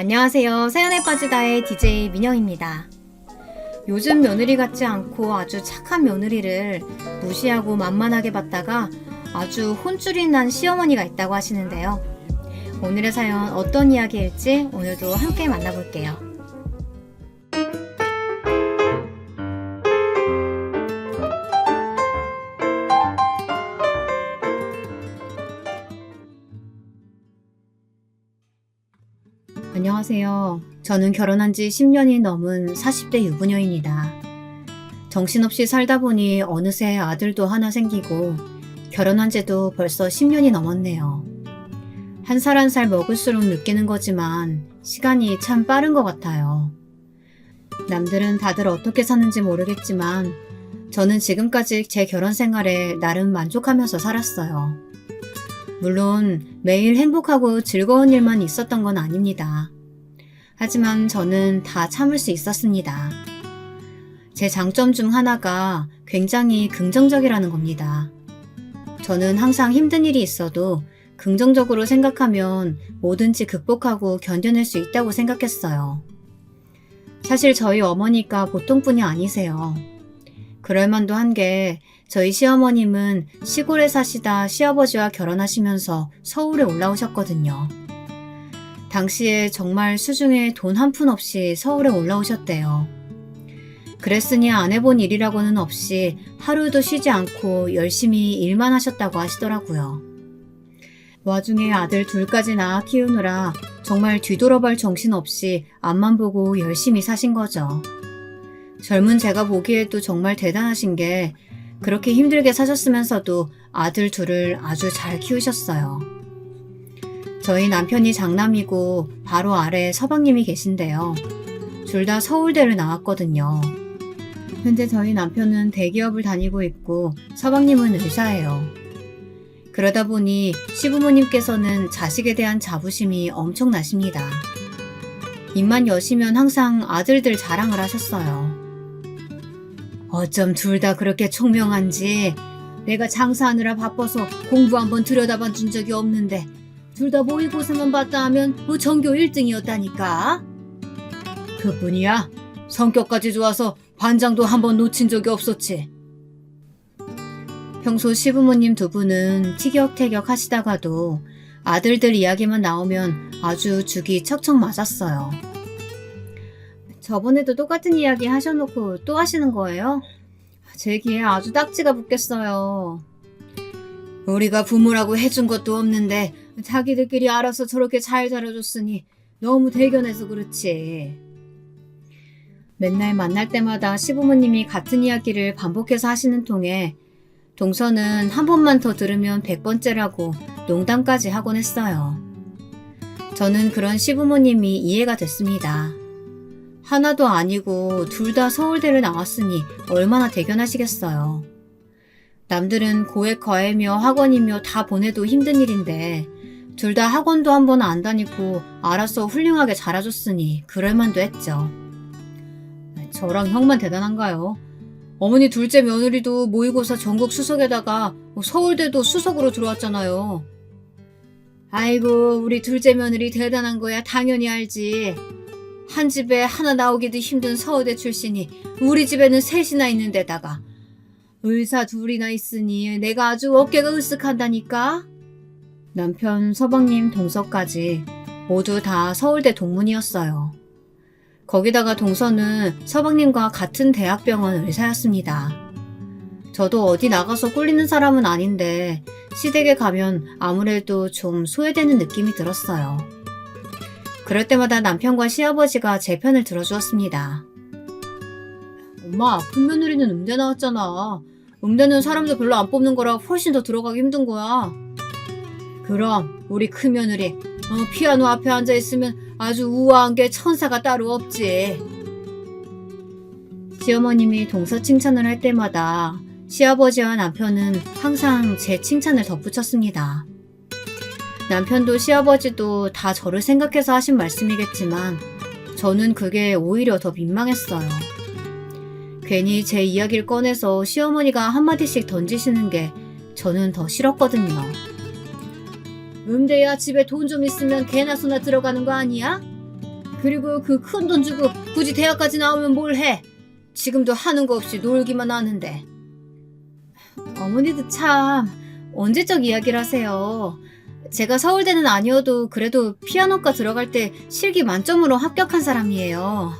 안녕하세요. 사연에 빠지다의 DJ 민영입니다. 요즘 며느리 같지 않고 아주 착한 며느리를 무시하고 만만하게 봤다가 아주 혼쭐이 난 시어머니가 있다고 하시는데요. 오늘의 사연 어떤 이야기일지 오늘도 함께 만나볼게요. 안녕하세요. 저는 결혼한 지 10년이 넘은 40대 유부녀입니다. 정신없이 살다 보니 어느새 아들도 하나 생기고 결혼한 지도 벌써 10년이 넘었네요. 한 살 한 살 먹을수록 느끼는 거지만 시간이 참 빠른 것 같아요. 남들은 다들 어떻게 사는지 모르겠지만 저는 지금까지 제 결혼 생활에 나름 만족하면서 살았어요. 물론 매일 행복하고 즐거운 일만 있었던 건 아닙니다. 하지만 저는 다 참을 수 있었습니다. 제 장점 중 하나가 굉장히 긍정적이라는 겁니다. 저는 항상 힘든 일이 있어도 긍정적으로 생각하면 뭐든지 극복하고 견뎌낼 수 있다고 생각했어요. 사실 저희 어머니가 보통분이 아니세요. 그럴만도 한 게 저희 시어머님은 시골에 사시다 시아버지와 결혼하시면서 서울에 올라오셨거든요. 당시에 정말 수중에 돈 한 푼 없이 서울에 올라오셨대요. 그랬으니 안 해본 일이라고는 없이 하루도 쉬지 않고 열심히 일만 하셨다고 하시더라고요. 와중에 아들 둘까지 낳아 키우느라 정말 뒤돌아볼 정신 없이 앞만 보고 열심히 사신 거죠. 젊은 제가 보기에도 정말 대단하신 게 그렇게 힘들게 사셨으면서도 아들 둘을 아주 잘 키우셨어요. 저희 남편이 장남이고 바로 아래에 서방님이 계신데요. 둘 다 서울대를 나왔거든요. 현재 저희 남편은 대기업을 다니고 있고 서방님은 의사예요. 그러다 보니 시부모님께서는 자식에 대한 자부심이 엄청나십니다. 입만 여시면 항상 아들들 자랑을 하셨어요. 어쩜 둘 다 그렇게 총명한지 내가 장사하느라 바빠서 공부 한번 들여다봐 준 적이 없는데 둘 다 모의고사만 봤다 하면 전교 1등이었다니까. 그뿐이야. 성격까지 좋아서 반장도 한번 놓친 적이 없었지. 평소 시부모님 두 분은 티격태격 하시다가도 아들들 이야기만 나오면 아주 죽이 척척 맞았어요. 저번에도 똑같은 이야기 하셔놓고 또 하시는 거예요? 제 귀에 아주 딱지가 붙겠어요. 우리가 부모라고 해준 것도 없는데 자기들끼리 알아서 저렇게 잘 자라줬으니 너무 대견해서 그렇지. 맨날 만날 때마다 시부모님이 같은 이야기를 반복해서 하시는 통에 동서는 한 번만 더 들으면 100번째라고 농담까지 하곤 했어요. 저는 그런 시부모님이 이해가 됐습니다. 하나도 아니고 둘 다 서울대를 나왔으니 얼마나 대견하시겠어요. 남들은 고액 과외며 학원이며 다 보내도 힘든 일인데 둘 다 학원도 한 번 안 다니고 알아서 훌륭하게 자라줬으니 그럴만도 했죠. 저랑 형만 대단한가요? 어머니 둘째 며느리도 모의고사 전국 수석에다가 서울대도 수석으로 들어왔잖아요. 아이고 우리 둘째 며느리 대단한 거야 당연히 알지. 한 집에 하나 나오기도 힘든 서울대 출신이 우리 집에는 셋이나 있는 데다가 의사 둘이나 있으니 내가 아주 어깨가 으쓱한다니까. 남편 서방님 동서까지 모두 다 서울대 동문이었어요. 거기다가 동서는 서방님과 같은 대학병원 의사였습니다. 저도 어디 나가서 꿀리는 사람은 아닌데 시댁에 가면 아무래도 좀 소외되는 느낌이 들었어요. 그럴 때마다 남편과 시아버지가 제 편을 들어주었습니다. 엄마, 큰 며느리는 음대 나왔잖아. 음대는 사람도 별로 안 뽑는 거라 훨씬 더 들어가기 힘든 거야. 그럼 우리 큰 며느리 피아노 앞에 앉아있으면 아주 우아한 게 천사가 따로 없지. 시어머님이 동서 칭찬을 할 때마다 시아버지와 남편은 항상 제 칭찬을 덧붙였습니다. 남편도 시아버지도 다 저를 생각해서 하신 말씀이겠지만 저는 그게 오히려 더 민망했어요. 괜히 제 이야기를 꺼내서 시어머니가 한마디씩 던지시는 게 저는 더 싫었거든요. 음대야 집에 돈 좀 있으면 개나 소나 들어가는 거 아니야? 그리고 그 큰 돈 주고 굳이 대학까지 나오면 뭘 해? 지금도 하는 거 없이 놀기만 하는데. 어머니도 참 언제적 이야기를 하세요. 제가 서울대는 아니어도 그래도 피아노과 들어갈 때 실기 만점으로 합격한 사람이에요.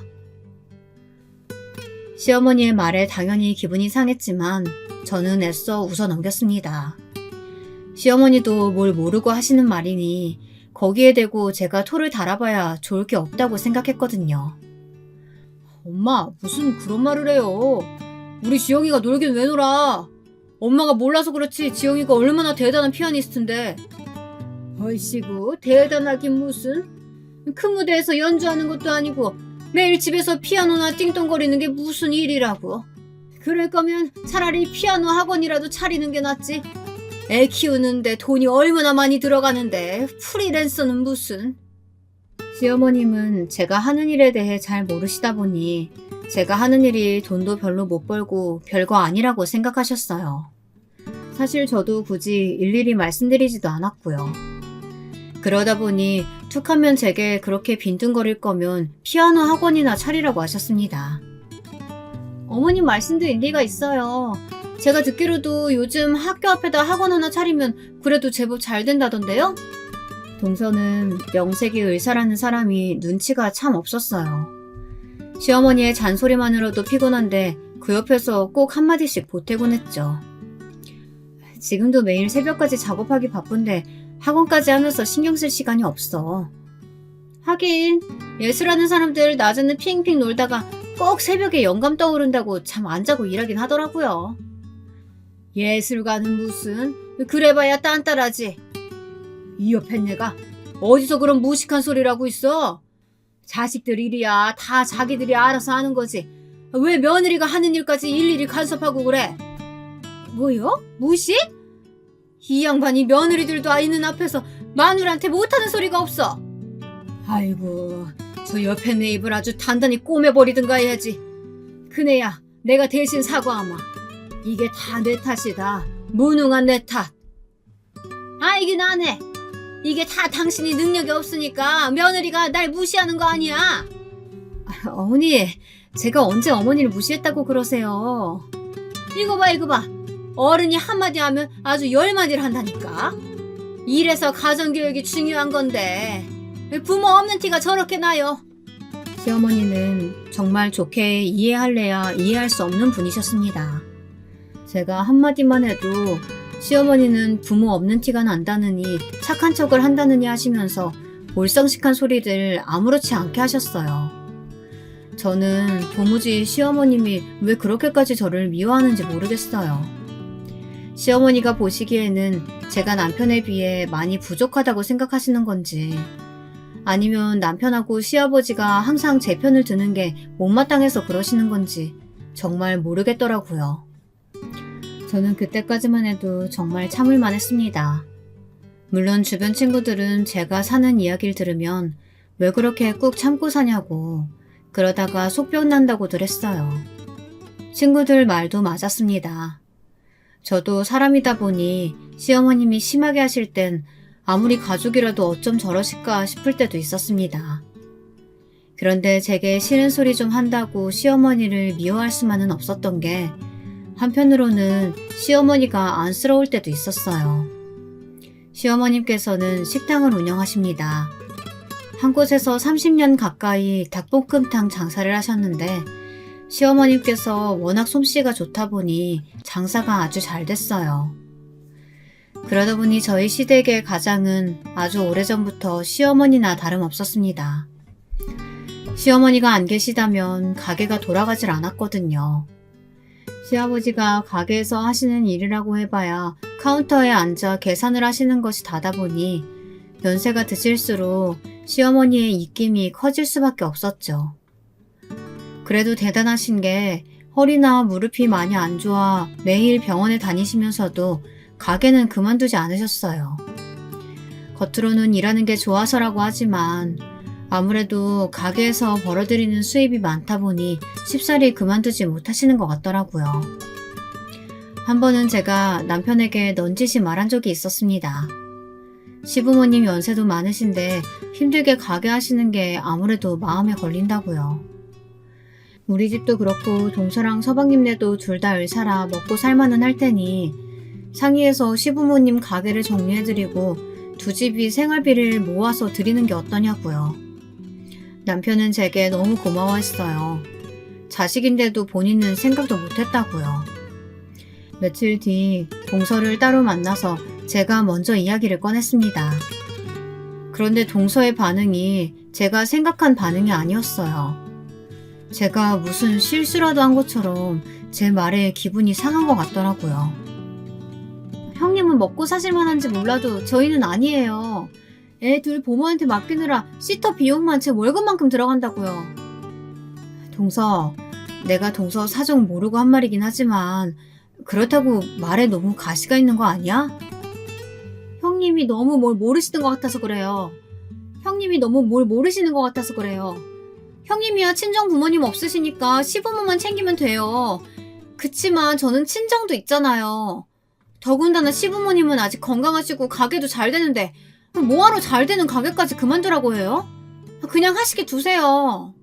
시어머니의 말에 당연히 기분이 상했지만 저는 애써 웃어 넘겼습니다. 시어머니도 뭘 모르고 하시는 말이니 거기에 대고 제가 토를 달아봐야 좋을 게 없다고 생각했거든요. 엄마, 무슨 그런 말을 해요. 우리 지영이가 놀긴 왜 놀아. 엄마가 몰라서 그렇지 지영이가 얼마나 대단한 피아니스트인데. 얼씨구, 대단하긴 무슨. 큰 무대에서 연주하는 것도 아니고 매일 집에서 피아노나 띵동거리는 게 무슨 일이라고. 그럴 거면 차라리 피아노 학원이라도 차리는 게 낫지. 애 키우는데 돈이 얼마나 많이 들어가는데 프리랜서는 무슨. 시어머님은 제가 하는 일에 대해 잘 모르시다 보니 제가 하는 일이 돈도 별로 못 벌고 별거 아니라고 생각하셨어요. 사실 저도 굳이 일일이 말씀드리지도 않았고요. 그러다 보니 툭하면 제게 그렇게 빈둥거릴 거면 피아노 학원이나 차리라고 하셨습니다. 어머님 말씀도 일리가 있어요. 제가 듣기로도 요즘 학교 앞에다 학원 하나 차리면 그래도 제법 잘 된다던데요? 동서는 명색이 의사라는 사람이 눈치가 참 없었어요. 시어머니의 잔소리만으로도 피곤한데 그 옆에서 꼭 한마디씩 보태곤 했죠. 지금도 매일 새벽까지 작업하기 바쁜데 학원까지 하면서 신경 쓸 시간이 없어. 하긴 예술하는 사람들 낮에는 핑핑 놀다가 꼭 새벽에 영감 떠오른다고 잠 안 자고 일하긴 하더라고요. 예술가는 무슨, 그래봐야 딴따라지. 이 옆에 내가 어디서 그런 무식한 소리를 하고 있어? 자식들 일이야 다 자기들이 알아서 하는 거지. 왜 며느리가 하는 일까지 일일이 간섭하고 그래? 뭐요? 무식? 이 양반이 며느리들도 있는 앞에서 마누라한테 못하는 소리가 없어. 아이고, 저 옆에 내 입을 아주 단단히 꼬매버리든가 해야지. 그네야, 내가 대신 사과하마. 이게 다 내 탓이다. 무능한 내 탓. 알긴 안 해. 이게 다 당신이 능력이 없으니까 며느리가 날 무시하는 거 아니야. 어머니, 제가 언제 어머니를 무시했다고 그러세요. 이거 봐. 어른이 한마디 하면 아주 10마디를 한다니까. 이래서 가정교육이 중요한 건데 부모 없는 티가 저렇게 나요. 시어머니는 정말 좋게 이해할래야 이해할 수 없는 분이셨습니다. 제가 한마디만 해도 시어머니는 부모 없는 티가 난다느니 착한 척을 한다느니 하시면서 몰상식한 소리들 아무렇지 않게 하셨어요. 저는 도무지 시어머님이 왜 그렇게까지 저를 미워하는지 모르겠어요. 시어머니가 보시기에는 제가 남편에 비해 많이 부족하다고 생각하시는 건지, 아니면 남편하고 시아버지가 항상 제 편을 드는 게 못마땅해서 그러시는 건지 정말 모르겠더라고요. 저는 그때까지만 해도 정말 참을만 했습니다. 물론 주변 친구들은 제가 사는 이야기를 들으면 왜 그렇게 꾹 참고 사냐고, 그러다가 속병 난다고들 했어요. 친구들 말도 맞았습니다. 저도 사람이다 보니 시어머님이 심하게 하실 땐 아무리 가족이라도 어쩜 저러실까 싶을 때도 있었습니다. 그런데 제게 싫은 소리 좀 한다고 시어머니를 미워할 수만은 없었던 게, 한편으로는 시어머니가 안쓰러울 때도 있었어요. 시어머님께서는 식당을 운영하십니다. 한 곳에서 30년 가까이 닭볶음탕 장사를 하셨는데, 시어머님께서 워낙 솜씨가 좋다 보니 장사가 아주 잘 됐어요. 그러다 보니 저희 시댁의 가장은 아주 오래전부터 시어머니나 다름없었습니다. 시어머니가 안 계시다면 가게가 돌아가질 않았거든요. 시아버지가 가게에서 하시는 일이라고 해봐야 카운터에 앉아 계산을 하시는 것이 다다 보니 연세가 드실수록 시어머니의 입김이 커질 수밖에 없었죠. 그래도 대단하신 게 허리나 무릎이 많이 안 좋아 매일 병원에 다니시면서도 가게는 그만두지 않으셨어요. 겉으로는 일하는 게 좋아서라고 하지만 아무래도 가게에서 벌어들이는 수입이 많다 보니 쉽사리 그만두지 못하시는 것 같더라고요. 한 번은 제가 남편에게 넌지시 말한 적이 있었습니다. 시부모님 연세도 많으신데 힘들게 가게 하시는 게 아무래도 마음에 걸린다고요. 우리 집도 그렇고 동서랑 서방님네도 둘 다 의사라 먹고 살만은 할 테니 상의해서 시부모님 가게를 정리해드리고 두 집이 생활비를 모아서 드리는 게 어떠냐고요. 남편은 제게 너무 고마워했어요. 자식인데도 본인은 생각도 못했다고요. 며칠 뒤 동서를 따로 만나서 제가 먼저 이야기를 꺼냈습니다. 그런데 동서의 반응이 제가 생각한 반응이 아니었어요. 제가 무슨 실수라도 한 것처럼 제 말에 기분이 상한 것 같더라고요. 형님은 먹고 사실 만한지 몰라도 저희는 아니에요. 애 둘 보모한테 맡기느라 시터 비용만 제 월급만큼 들어간다고요. 동서, 내가 동서 사정 모르고 한 말이긴 하지만 그렇다고 말에 너무 가시가 있는 거 아니야? 형님이 너무 뭘 모르시는 것 같아서 그래요. 형님이 너무 뭘 모르시는 것 같아서 그래요. 형님이야 친정 부모님 없으시니까 시부모만 챙기면 돼요. 그치만 저는 친정도 있잖아요. 더군다나 시부모님은 아직 건강하시고 가게도 잘 되는데 뭐하러 잘 되는 가게까지 그만두라고 해요? 그냥 하시게 두세요.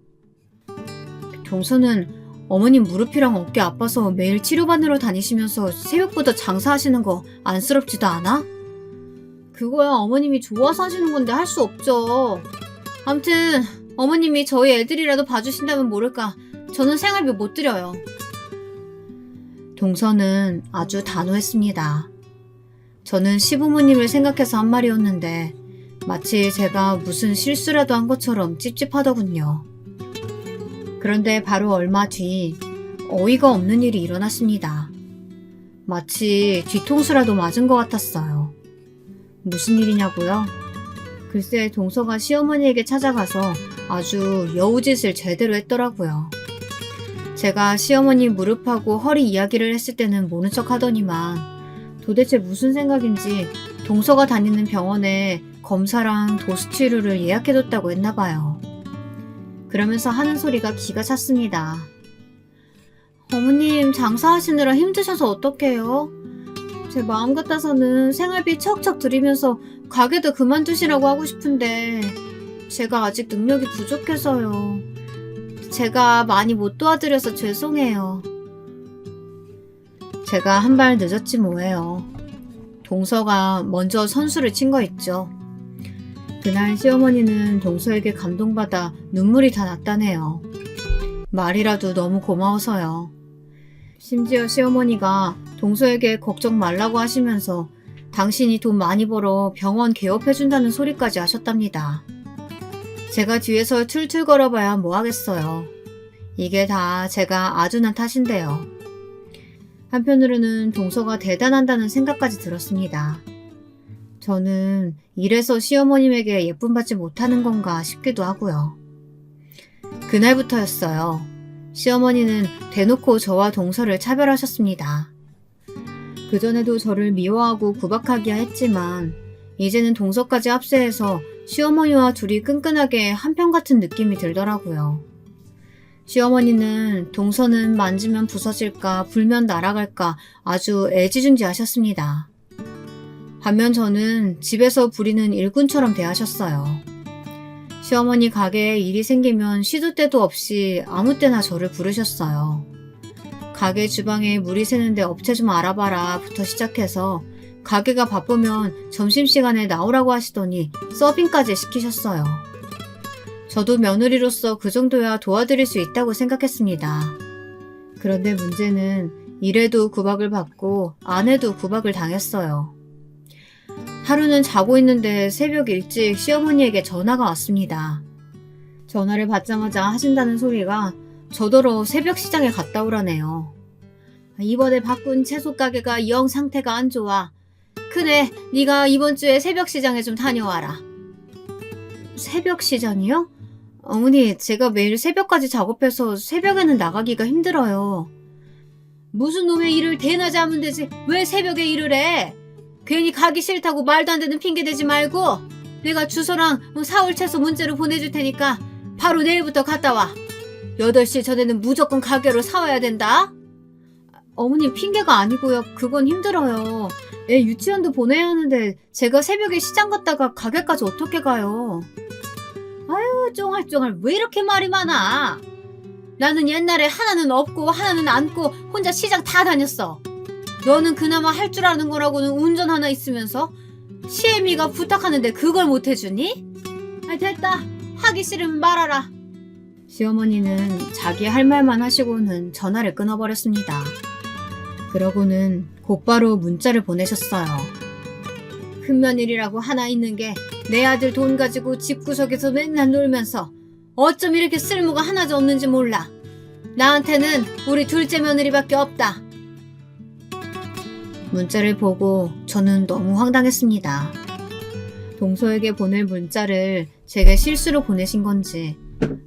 동서는 어머님 무릎이랑 어깨 아파서 매일 치료받으러 다니시면서 새벽부터 장사하시는 거 안쓰럽지도 않아? 그거야 어머님이 좋아서 하시는 건데 할 수 없죠. 아무튼 어머님이 저희 애들이라도 봐주신다면 모를까 저는 생활비 못 드려요. 동서는 아주 단호했습니다. 저는 시부모님을 생각해서 한 말이었는데 마치 제가 무슨 실수라도 한 것처럼 찝찝하더군요. 그런데 바로 얼마 뒤 어이가 없는 일이 일어났습니다. 마치 뒤통수라도 맞은 것 같았어요. 무슨 일이냐고요? 글쎄 동서가 시어머니에게 찾아가서 아주 여우짓을 제대로 했더라고요. 제가 시어머니 무릎하고 허리 이야기를 했을 때는 모른 척 하더니만 도대체 무슨 생각인지 동서가 다니는 병원에 검사랑 도수 치료를 예약해뒀다고 했나봐요. 그러면서 하는 소리가 기가 찼습니다. 어머님 장사하시느라 힘드셔서 어떡해요? 제 마음 같아서는 생활비 척척 드리면서 가게도 그만두시라고 하고 싶은데 제가 아직 능력이 부족해서요. 제가 많이 못 도와드려서 죄송해요. 제가 한 발 늦었지 뭐예요. 동서가 먼저 선수를 친 거 있죠. 그날 시어머니는 동서에게 감동받아 눈물이 다 났다네요. 말이라도 너무 고마워서요. 심지어 시어머니가 동서에게 걱정 말라고 하시면서 당신이 돈 많이 벌어 병원 개업해준다는 소리까지 하셨답니다. 제가 뒤에서 툴툴 걸어봐야 뭐 하겠어요. 이게 다 제가 아둔한 탓인데요. 한편으로는 동서가 대단한다는 생각까지 들었습니다. 저는 이래서 시어머님에게 예쁨받지 못하는 건가 싶기도 하고요. 그날부터였어요. 시어머니는 대놓고 저와 동서를 차별하셨습니다. 그전에도 저를 미워하고 구박하기야 했지만 이제는 동서까지 합세해서 시어머니와 둘이 끈끈하게 한편 같은 느낌이 들더라고요. 시어머니는 동서는 만지면 부서질까 불면 날아갈까 아주 애지중지하셨습니다. 반면 저는 집에서 부리는 일꾼처럼 대하셨어요. 시어머니 가게에 일이 생기면 시도 때도 없이 아무 때나 저를 부르셨어요. 가게 주방에 물이 새는데 업체 좀 알아봐라 부터 시작해서 가게가 바쁘면 점심시간에 나오라고 하시더니 서빙까지 시키셨어요. 저도 며느리로서 그 정도야 도와드릴 수 있다고 생각했습니다. 그런데 문제는 이래도 구박을 받고 안 해도 구박을 당했어요. 하루는 자고 있는데 새벽 일찍 시어머니에게 전화가 왔습니다. 전화를 받자마자 하신다는 소리가 저더러 새벽 시장에 갔다 오라네요. 이번에 바꾼 채소 가게가 영 상태가 안 좋아. 그래, 네가 이번 주에 새벽 시장에 좀 다녀와라. 새벽 시장이요? 어머니, 제가 매일 새벽까지 작업해서 새벽에는 나가기가 힘들어요. 무슨 놈의 일을 대낮에 하면 되지 왜 새벽에 일을 해? 괜히 가기 싫다고 말도 안 되는 핑계 대지 말고 내가 주소랑 사올 채소 문자로 보내줄 테니까 바로 내일부터 갔다 와. 8시 전에는 무조건 가게로 사와야 된다. 어머니 핑계가 아니고요. 그건 힘들어요. 애 유치원도 보내야 하는데 제가 새벽에 시장 갔다가 가게까지 어떻게 가요? 아유 쫑알쫑알 왜 이렇게 말이 많아? 나는 옛날에 하나는 없고 하나는 안고 혼자 시장 다 다녔어. 너는 그나마 할 줄 아는 거라고는 운전 하나 있으면서 시애미가 부탁하는데 그걸 못 해주니? 아 됐다. 하기 싫으면 말아라. 시어머니는 자기 할 말만 하시고는 전화를 끊어버렸습니다. 그러고는 곧바로 문자를 보내셨어요. 큰며느리라고 하나 있는 게 내 아들 돈 가지고 집구석에서 맨날 놀면서 어쩜 이렇게 쓸모가 하나도 없는지 몰라. 나한테는 우리 둘째 며느리밖에 없다. 문자를 보고 저는 너무 황당했습니다. 동서에게 보낼 문자를 제가 실수로 보내신 건지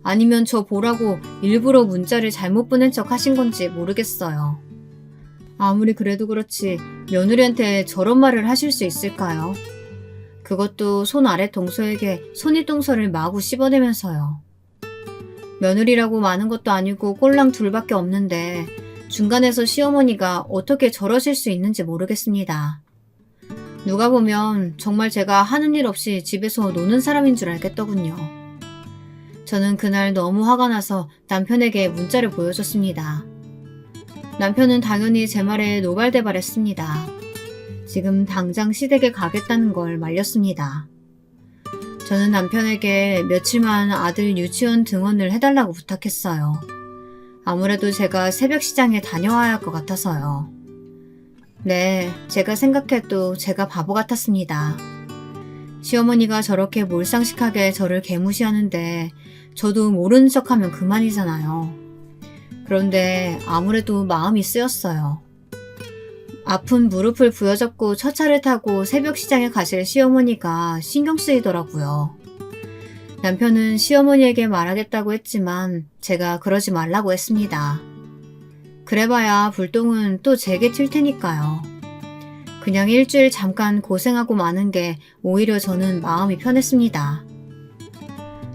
아니면 저 보라고 일부러 문자를 잘못 보낸 척 하신 건지 모르겠어요. 아무리 그래도 그렇지 며느리한테 저런 말을 하실 수 있을까요? 그것도 손 아래 동서에게 손윗동서를 마구 씹어대면서요. 며느리라고 많은 것도 아니고 꼴랑 둘밖에 없는데 중간에서 시어머니가 어떻게 저러실 수 있는지 모르겠습니다. 누가 보면 정말 제가 하는 일 없이 집에서 노는 사람인 줄 알겠더군요. 저는 그날 너무 화가 나서 남편에게 문자를 보여줬습니다. 남편은 당연히 제 말에 노발대발했습니다. 지금 당장 시댁에 가겠다는 걸 말렸습니다. 저는 남편에게 며칠만 아들 유치원 등원을 해달라고 부탁했어요. 아무래도 제가 새벽 시장에 다녀와야 할 것 같아서요. 네, 제가 생각해도 제가 바보 같았습니다. 시어머니가 저렇게 몰상식하게 저를 개무시하는데 저도 모르는 척하면 그만이잖아요. 그런데 아무래도 마음이 쓰였어요. 아픈 무릎을 부여잡고 첫차를 타고 새벽 시장에 가실 시어머니가 신경 쓰이더라고요. 남편은 시어머니에게 말하겠다고 했지만 제가 그러지 말라고 했습니다. 그래봐야 불똥은 또 제게 튈 테니까요. 그냥 일주일 잠깐 고생하고 마는 게 오히려 저는 마음이 편했습니다.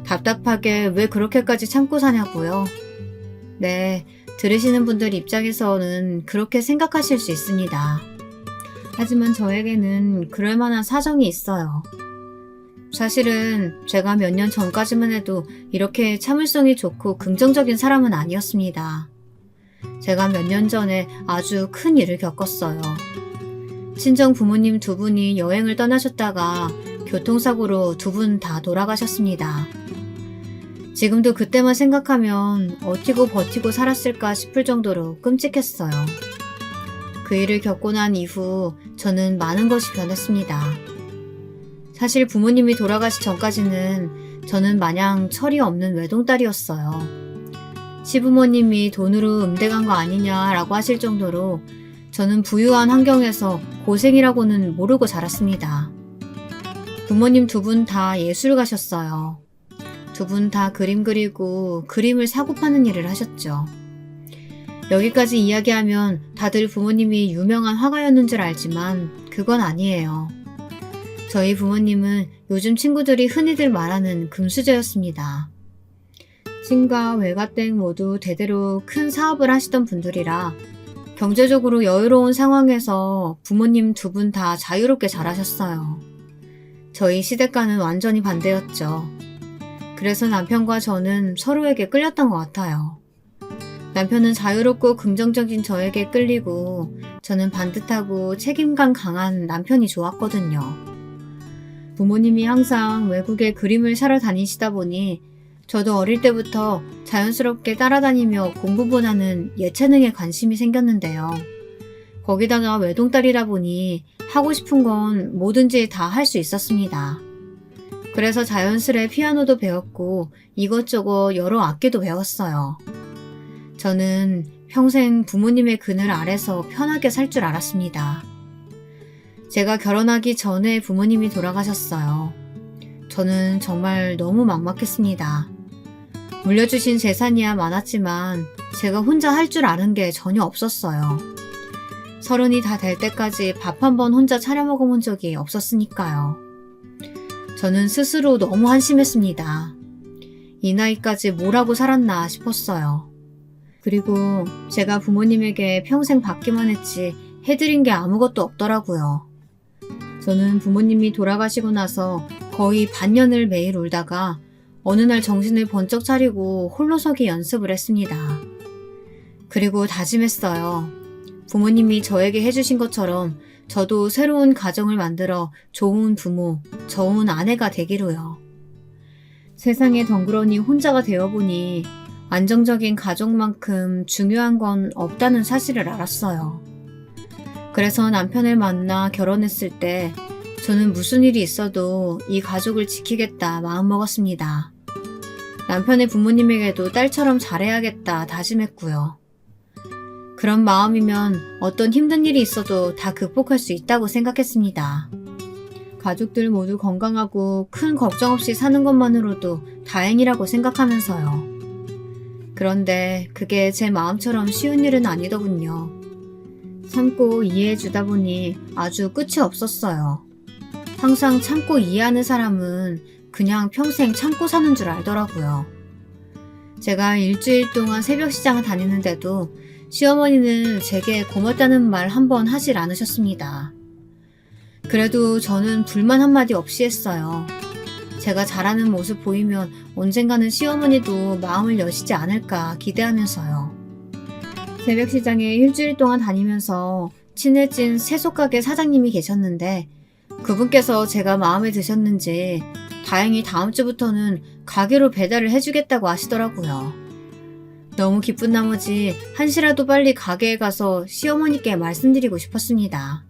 답답하게 왜 그렇게까지 참고 사냐고요? 네, 들으시는 분들 입장에서는 그렇게 생각하실 수 있습니다. 하지만 저에게는 그럴 만한 사정이 있어요. 사실은 제가 몇 년 전까지만 해도 이렇게 참을성이 좋고 긍정적인 사람은 아니었습니다. 제가 몇 년 전에 아주 큰 일을 겪었어요. 친정 부모님 두 분이 여행을 떠나셨다가 교통사고로 두 분 다 돌아가셨습니다. 지금도 그때만 생각하면 어찌고 버티고 살았을까 싶을 정도로 끔찍했어요. 그 일을 겪고 난 이후 저는 많은 것이 변했습니다. 사실 부모님이 돌아가시 전까지는 저는 마냥 철이 없는 외동딸이었어요. 시부모님이 돈으로 음대간 거 아니냐라고 하실 정도로 저는 부유한 환경에서 고생이라고는 모르고 자랐습니다. 부모님 두 분 다 예술가셨어요. 두 분 다 그림 그리고 그림을 사고 파는 일을 하셨죠. 여기까지 이야기하면 다들 부모님이 유명한 화가였는 줄 알지만 그건 아니에요. 저희 부모님은 요즘 친구들이 흔히들 말하는 금수저였습니다. 친가, 외가댁 모두 대대로 큰 사업을 하시던 분들이라 경제적으로 여유로운 상황에서 부모님 두 분 다 자유롭게 자라셨어요. 저희 시댁과는 완전히 반대였죠. 그래서 남편과 저는 서로에게 끌렸던 것 같아요. 남편은 자유롭고 긍정적인 저에게 끌리고 저는 반듯하고 책임감 강한 남편이 좋았거든요. 부모님이 항상 외국에 그림을 사러 다니시다 보니 저도 어릴 때부터 자연스럽게 따라다니며 공부보다는 예체능에 관심이 생겼는데요. 거기다가 외동딸이다 보니 하고 싶은 건 뭐든지 다 할 수 있었습니다. 그래서 자연스레 피아노도 배웠고 이것저것 여러 악기도 배웠어요. 저는 평생 부모님의 그늘 아래서 편하게 살 줄 알았습니다. 제가 결혼하기 전에 부모님이 돌아가셨어요. 저는 정말 너무 막막했습니다. 물려주신 재산이야 많았지만 제가 혼자 할 줄 아는 게 전혀 없었어요. 30이 다 될 때까지 밥 한 번 혼자 차려 먹어본 적이 없었으니까요. 저는 스스로 너무 한심했습니다. 이 나이까지 뭘 하고 살았나 싶었어요. 그리고 제가 부모님에게 평생 받기만 했지 해드린 게 아무것도 없더라고요. 저는 부모님이 돌아가시고 나서 거의 반년을 매일 울다가 어느 날 정신을 번쩍 차리고 홀로서기 연습을 했습니다. 그리고 다짐했어요. 부모님이 저에게 해주신 것처럼 저도 새로운 가정을 만들어 좋은 부모, 좋은 아내가 되기로요. 세상에 덩그러니 혼자가 되어보니 안정적인 가족만큼 중요한 건 없다는 사실을 알았어요. 그래서 남편을 만나 결혼했을 때 저는 무슨 일이 있어도 이 가족을 지키겠다 마음먹었습니다. 남편의 부모님에게도 딸처럼 잘해야겠다 다짐했고요. 그런 마음이면 어떤 힘든 일이 있어도 다 극복할 수 있다고 생각했습니다. 가족들 모두 건강하고 큰 걱정 없이 사는 것만으로도 다행이라고 생각하면서요. 그런데 그게 제 마음처럼 쉬운 일은 아니더군요. 참고 이해해 주다 보니 아주 끝이 없었어요. 항상 참고 이해하는 사람은 그냥 평생 참고 사는 줄 알더라고요. 제가 일주일 동안 새벽 시장을 다니는데도 시어머니는 제게 고맙다는 말 한 번 하질 않으셨습니다. 그래도 저는 불만 한마디 없이 했어요. 제가 잘하는 모습 보이면 언젠가는 시어머니도 마음을 여시지 않을까 기대하면서요. 새벽 시장에 일주일 동안 다니면서 친해진 채소가게 사장님이 계셨는데 그분께서 제가 마음에 드셨는지 다행히 다음 주부터는 가게로 배달을 해주겠다고 하시더라고요. 너무 기쁜 나머지 한시라도 빨리 가게에 가서 시어머니께 말씀드리고 싶었습니다.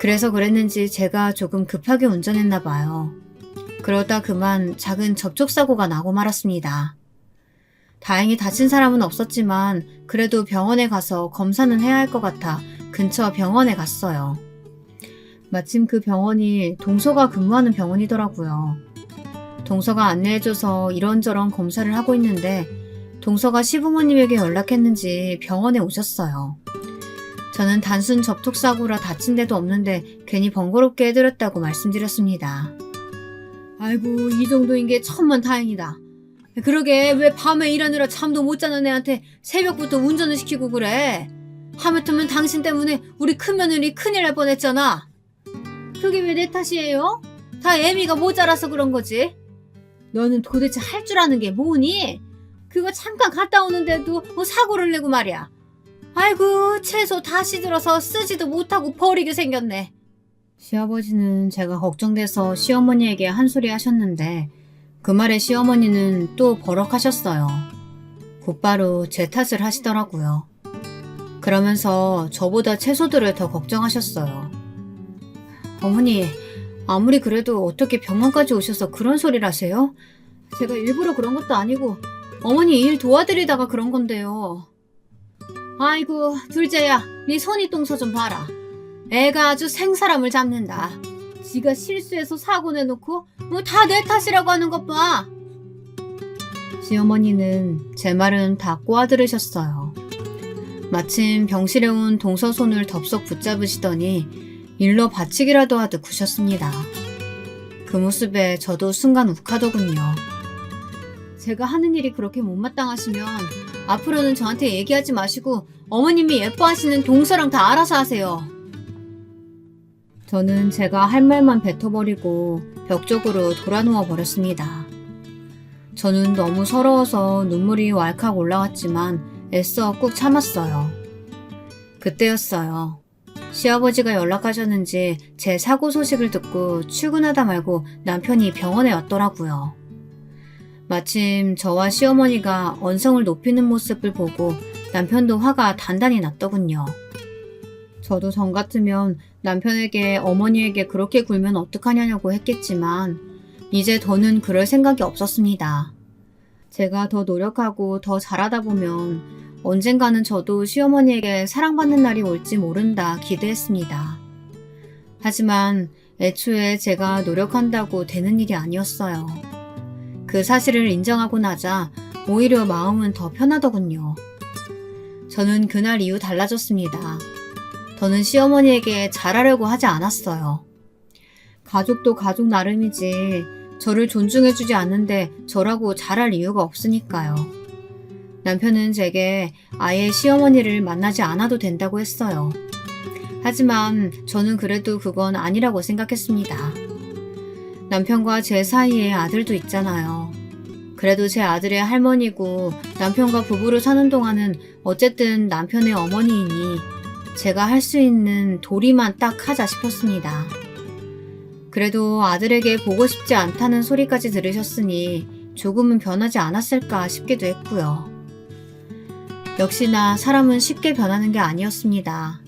그래서 그랬는지 제가 조금 급하게 운전했나 봐요. 그러다 그만 작은 접촉사고가 나고 말았습니다. 다행히 다친 사람은 없었지만 그래도 병원에 가서 검사는 해야 할 것 같아 근처 병원에 갔어요. 마침 그 병원이 동서가 근무하는 병원이더라고요. 동서가 안내해줘서 이런저런 검사를 하고 있는데 동서가 시부모님에게 연락했는지 병원에 오셨어요. 저는 단순 접촉사고라 다친 데도 없는데 괜히 번거롭게 해드렸다고 말씀드렸습니다. 아이고, 이 정도인 게 천만 다행이다. 그러게 왜 밤에 일하느라 잠도 못 자는 애한테 새벽부터 운전을 시키고 그래? 하마터면 당신 때문에 우리 큰며느리 큰일 날 뻔했잖아. 그게 왜 내 탓이에요? 다 애미가 모자라서 그런 거지. 너는 도대체 할 줄 아는 게 뭐니? 그거 잠깐 갔다 오는데도 뭐 사고를 내고 말이야. 아이고, 채소 다시 들어서 쓰지도 못하고 버리게 생겼네. 시아버지는 제가 걱정돼서 시어머니에게 한 소리 하셨는데 그 말에 시어머니는 또 버럭하셨어요. 곧바로 제 탓을 하시더라고요. 그러면서 저보다 채소들을 더 걱정하셨어요. 어머니, 아무리 그래도 어떻게 병원까지 오셔서 그런 소리를 하세요? 제가 일부러 그런 것도 아니고 어머니 일 도와드리다가 그런 건데요. 아이고, 둘째야, 네 손이동서 좀 봐라. 애가 아주 생사람을 잡는다. 지가 실수해서 사고 내놓고 뭐 다 내 탓이라고 하는 것 봐. 시어머니는 제 말은 다 꼬아들으셨어요. 마침 병실에 온 동서 손을 덥석 붙잡으시더니 일러 바치기라도 하듯 구셨습니다. 그 모습에 저도 순간 욱하더군요. 제가 하는 일이 그렇게 못마땅하시면 앞으로는 저한테 얘기하지 마시고 어머님이 예뻐하시는 동서랑 다 알아서 하세요. 저는 제가 할 말만 뱉어버리고 벽 쪽으로 돌아누워 버렸습니다. 저는 너무 서러워서 눈물이 왈칵 올라왔지만 애써 꾹 참았어요. 그때였어요. 시아버지가 연락하셨는지 제 사고 소식을 듣고 출근하다 말고 남편이 병원에 왔더라고요. 마침 저와 시어머니가 언성을 높이는 모습을 보고 남편도 화가 단단히 났더군요. 저도 전 같으면 남편에게 어머니에게 그렇게 굴면 어떡하냐고 했겠지만 이제 더는 그럴 생각이 없었습니다. 제가 더 노력하고 더 잘하다 보면 언젠가는 저도 시어머니에게 사랑받는 날이 올지 모른다 기대했습니다. 하지만 애초에 제가 노력한다고 되는 일이 아니었어요. 그 사실을 인정하고 나자 오히려 마음은 더 편하더군요. 저는 그날 이후 달라졌습니다. 저는 시어머니에게 잘하려고 하지 않았어요. 가족도 가족 나름이지 저를 존중해주지 않는데 저라고 잘할 이유가 없으니까요. 남편은 제게 아예 시어머니를 만나지 않아도 된다고 했어요. 하지만 저는 그래도 그건 아니라고 생각했습니다. 남편과 제 사이에 아들도 있잖아요. 그래도 제 아들의 할머니고 남편과 부부로 사는 동안은 어쨌든 남편의 어머니이니 제가 할 수 있는 도리만 딱 하자 싶었습니다. 그래도 아들에게 보고 싶지 않다는 소리까지 들으셨으니 조금은 변하지 않았을까 싶기도 했고요. 역시나 사람은 쉽게 변하는 게 아니었습니다.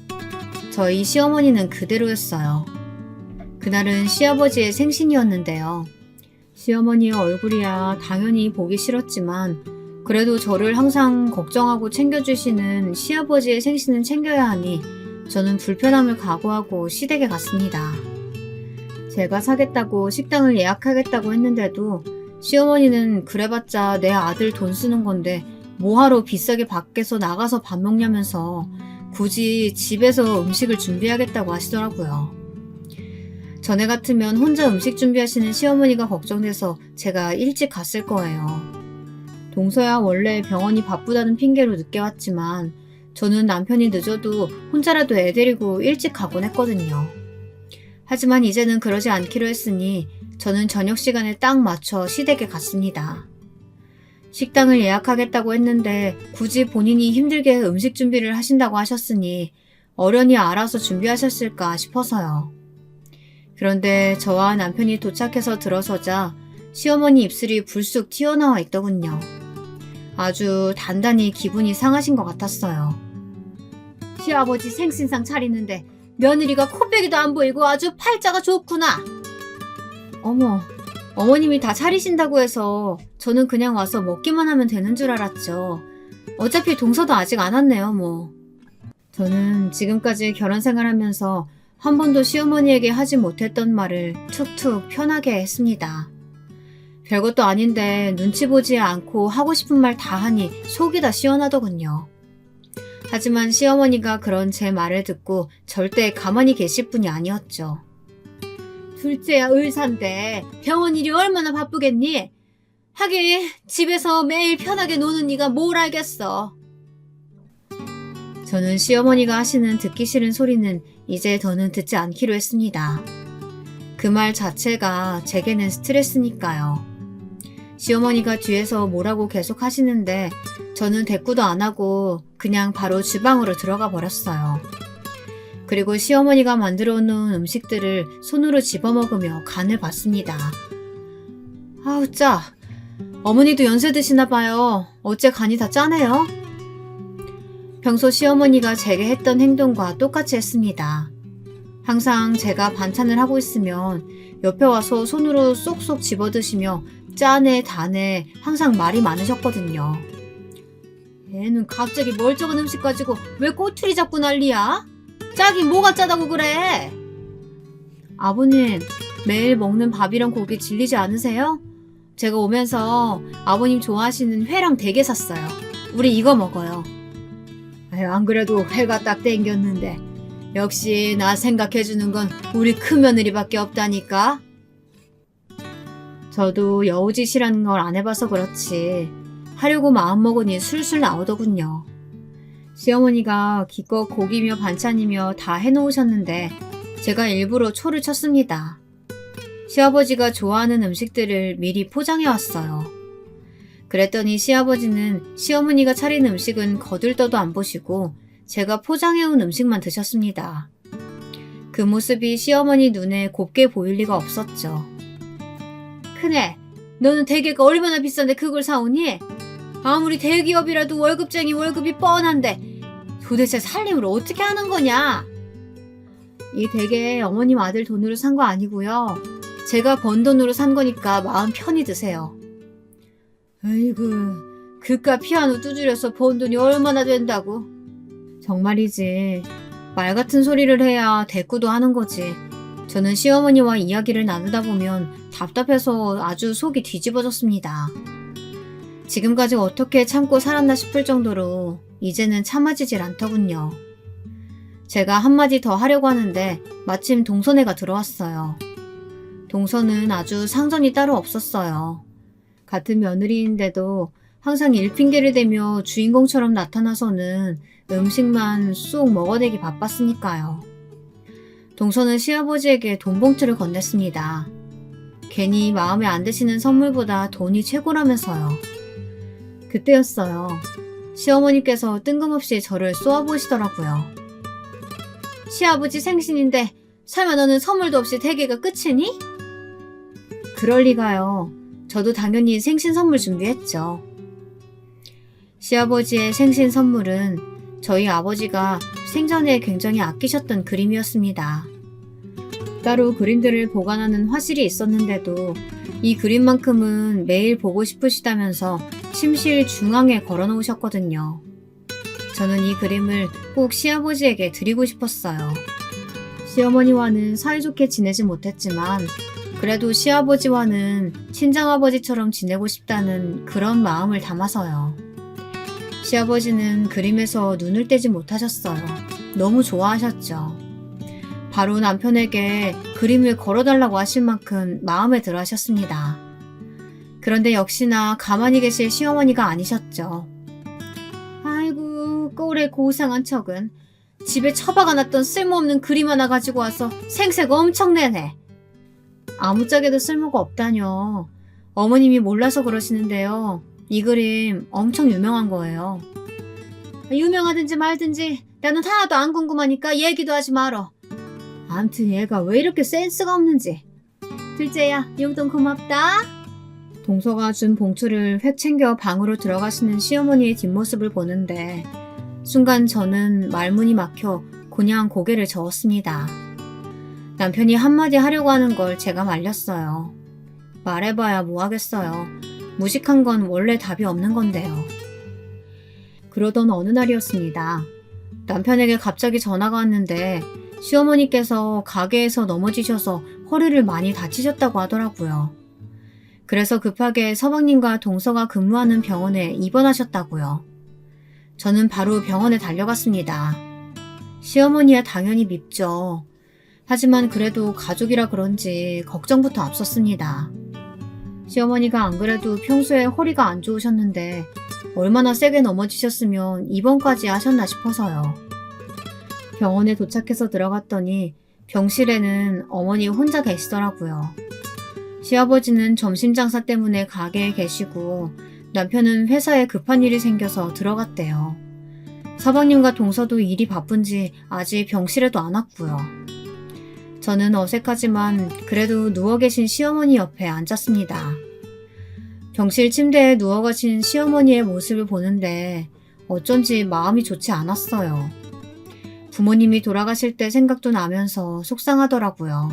저희 시어머니는 그대로였어요. 그날은 시아버지의 생신이었는데요. 시어머니의 얼굴이야 당연히 보기 싫었지만 그래도 저를 항상 걱정하고 챙겨주시는 시아버지의 생신은 챙겨야 하니 저는 불편함을 각오하고 시댁에 갔습니다. 제가 사겠다고 식당을 예약하겠다고 했는데도 시어머니는 그래봤자 내 아들 돈 쓰는 건데 뭐하러 비싸게 밖에서 나가서 밥 먹냐면서 굳이 집에서 음식을 준비하겠다고 하시더라고요. 전에 같으면 혼자 음식 준비하시는 시어머니가 걱정돼서 제가 일찍 갔을 거예요. 동서야 원래 병원이 바쁘다는 핑계로 늦게 왔지만 저는 남편이 늦어도 혼자라도 애 데리고 일찍 가곤 했거든요. 하지만 이제는 그러지 않기로 했으니 저는 저녁 시간에 딱 맞춰 시댁에 갔습니다. 식당을 예약하겠다고 했는데 굳이 본인이 힘들게 음식 준비를 하신다고 하셨으니 어련히 알아서 준비하셨을까 싶어서요. 그런데 저와 남편이 도착해서 들어서자 시어머니 입술이 불쑥 튀어나와 있더군요. 아주 단단히 기분이 상하신 것 같았어요. 시아버지 생신상 차리는데 며느리가 코빼기도 안 보이고 아주 팔자가 좋구나. 어머, 어머님이 다 차리신다고 해서 저는 그냥 와서 먹기만 하면 되는 줄 알았죠. 어차피 동서도 아직 안 왔네요, 뭐. 저는 지금까지 결혼 생활하면서 한 번도 시어머니에게 하지 못했던 말을 툭툭 편하게 했습니다. 별것도 아닌데 눈치 보지 않고 하고 싶은 말 다 하니 속이 다 시원하더군요. 하지만 시어머니가 그런 제 말을 듣고 절대 가만히 계실 분이 아니었죠. 둘째야 의사인데 병원 일이 얼마나 바쁘겠니? 하긴 집에서 매일 편하게 노는 네가 뭘 알겠어. 저는 시어머니가 하시는 듣기 싫은 소리는 이제 더는 듣지 않기로 했습니다. 그 말 자체가 제게는 스트레스니까요. 시어머니가 뒤에서 뭐라고 계속 하시는데 저는 대꾸도 안 하고 그냥 바로 주방으로 들어가 버렸어요. 그리고 시어머니가 만들어 놓은 음식들을 손으로 집어먹으며 간을 봤습니다. 아우 짜! 어머니도 연세 드시나 봐요. 어째 간이 다 짜네요? 평소 시어머니가 제게 했던 행동과 똑같이 했습니다. 항상 제가 반찬을 하고 있으면 옆에 와서 손으로 쏙쏙 집어드시며 짜네 다네 항상 말이 많으셨거든요. 얘는 갑자기 멀쩡한 음식 가지고 왜 꼬투리 잡고 난리야? 짜긴 뭐가 짜다고 그래? 아버님, 매일 먹는 밥이랑 고기 질리지 않으세요? 제가 오면서 아버님 좋아하시는 회랑 대게 샀어요. 우리 이거 먹어요. 아유, 안 그래도 회가 딱 땡겼는데 역시 나 생각해주는 건 우리 큰며느리밖에 없다니까. 저도 여우짓이라는 걸 안 해봐서 그렇지 하려고 마음먹으니 술술 나오더군요. 시어머니가 기껏 고기며 반찬이며 다 해놓으셨는데 제가 일부러 초를 쳤습니다. 시아버지가 좋아하는 음식들을 미리 포장해왔어요. 그랬더니 시아버지는 시어머니가 차린 음식은 거들떠도 안 보시고 제가 포장해온 음식만 드셨습니다. 그 모습이 시어머니 눈에 곱게 보일 리가 없었죠. 큰애, 너는 대게가 얼마나 비싼데 그걸 사오니? 아무리 대기업이라도 월급쟁이 월급이 뻔한데 도대체 살림을 어떻게 하는 거냐? 이 대게 어머님 아들 돈으로 산 거 아니고요. 제가 번 돈으로 산 거니까 마음 편히 드세요. 아이고, 그깟 피아노 두드려서 번 돈이 얼마나 된다고. 정말이지. 말 같은 소리를 해야 대꾸도 하는 거지. 저는 시어머니와 이야기를 나누다 보면 답답해서 아주 속이 뒤집어졌습니다. 지금까지 어떻게 참고 살았나 싶을 정도로 이제는 참아지질 않더군요. 제가 한마디 더 하려고 하는데 마침 동선애가 들어왔어요. 동선은 아주 상전이 따로 없었어요. 같은 며느리인데도 항상 일핑계를 대며 주인공처럼 나타나서는 음식만 쏙 먹어대기 바빴으니까요. 동서는 시아버지에게 돈 봉투를 건넸습니다. 괜히 마음에 안 드시는 선물보다 돈이 최고라면서요. 그때였어요. 시어머니께서 뜬금없이 저를 쏘아보시더라고요. 시아버지 생신인데 설마 너는 선물도 없이 대게가 끝이니? 그럴 리가요. 저도 당연히 생신 선물 준비했죠. 시아버지의 생신 선물은 저희 아버지가 생전에 굉장히 아끼셨던 그림이었습니다. 따로 그림들을 보관하는 화실이 있었는데도 이 그림만큼은 매일 보고 싶으시다면서 침실 중앙에 걸어 놓으셨거든요. 저는 이 그림을 꼭 시아버지에게 드리고 싶었어요. 시어머니와는 사이좋게 지내지 못했지만 그래도 시아버지와는 친정아버지처럼 지내고 싶다는 그런 마음을 담아서요. 시아버지는 그림에서 눈을 떼지 못하셨어요. 너무 좋아하셨죠. 바로 남편에게 그림을 걸어달라고 하실 만큼 마음에 들어 하셨습니다. 그런데 역시나 가만히 계실 시어머니가 아니셨죠. 아이고, 꼴에 고상한 척은 집에 처박아 놨던 쓸모없는 그림 하나 가지고 와서 생색 엄청 내네. 아무짝에도 쓸모가 없다뇨. 어머님이 몰라서 그러시는데요. 이 그림 엄청 유명한 거예요. 유명하든지 말든지 나는 하나도 안 궁금하니까 얘기도 하지 말어. 암튼 얘가 왜 이렇게 센스가 없는지. 둘째야, 용돈 고맙다. 동서가 준 봉투를 획 챙겨 방으로 들어가시는 시어머니의 뒷모습을 보는데 순간 저는 말문이 막혀 그냥 고개를 저었습니다. 남편이 한마디 하려고 하는 걸 제가 말렸어요. 말해봐야 뭐 하겠어요. 무식한 건 원래 답이 없는 건데요. 그러던 어느 날이었습니다. 남편에게 갑자기 전화가 왔는데 시어머니께서 가게에서 넘어지셔서 허리를 많이 다치셨다고 하더라고요. 그래서 급하게 서방님과 동서가 근무하는 병원에 입원하셨다고요. 저는 바로 병원에 달려갔습니다. 시어머니야 당연히 밉죠. 하지만 그래도 가족이라 그런지 걱정부터 앞섰습니다. 시어머니가 안 그래도 평소에 허리가 안 좋으셨는데 얼마나 세게 넘어지셨으면 입원까지 하셨나 싶어서요. 병원에 도착해서 들어갔더니 병실에는 어머니 혼자 계시더라고요. 시아버지는 점심 장사 때문에 가게에 계시고 남편은 회사에 급한 일이 생겨서 들어갔대요. 서방님과 동서도 일이 바쁜지 아직 병실에도 안 왔고요. 저는 어색하지만 그래도 누워 계신 시어머니 옆에 앉았습니다. 병실 침대에 누워 계신 시어머니의 모습을 보는데 어쩐지 마음이 좋지 않았어요. 부모님이 돌아가실 때 생각도 나면서 속상하더라고요.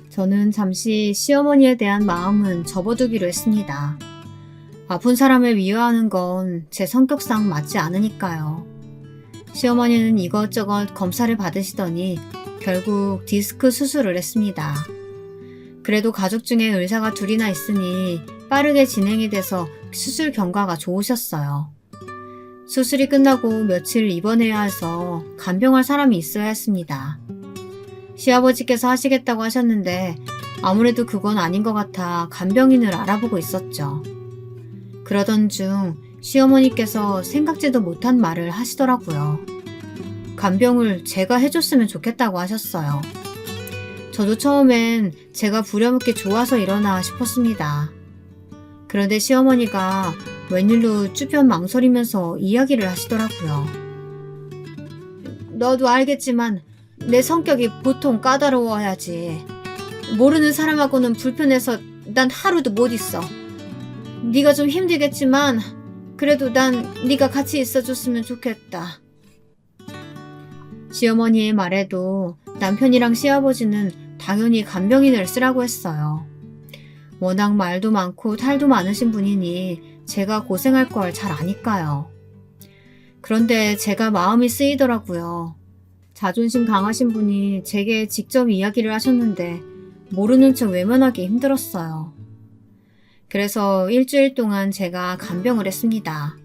저는 잠시 시어머니에 대한 마음은 접어두기로 했습니다. 아픈 사람을 위로하는 건 제 성격상 맞지 않으니까요. 시어머니는 이것저것 검사를 받으시더니 결국 디스크 수술을 했습니다. 그래도 가족 중에 의사가 둘이나 있으니 빠르게 진행이 돼서 수술 경과가 좋으셨어요. 수술이 끝나고 며칠 입원해야 해서 간병할 사람이 있어야 했습니다. 시아버지께서 하시겠다고 하셨는데 아무래도 그건 아닌 것 같아 간병인을 알아보고 있었죠. 그러던 중 시어머니께서 생각지도 못한 말을 하시더라고요. 간병을 제가 해줬으면 좋겠다고 하셨어요. 저도 처음엔 제가 부려먹기 좋아서 이러나 싶었습니다. 그런데 시어머니가 웬일로 쭈뼛 망설이면서 이야기를 하시더라고요. 너도 알겠지만 내 성격이 보통 까다로워야지. 모르는 사람하고는 불편해서 난 하루도 못 있어. 네가 좀 힘들겠지만 그래도 난 네가 같이 있어줬으면 좋겠다. 시어머니의 말에도 남편이랑 시아버지는 당연히 간병인을 쓰라고 했어요. 워낙 말도 많고 탈도 많으신 분이니 제가 고생할 걸 잘 아니까요. 그런데 제가 마음이 쓰이더라고요. 자존심 강하신 분이 제게 직접 이야기를 하셨는데 모르는 척 외면하기 힘들었어요. 그래서 일주일 동안 제가 간병을 했습니다.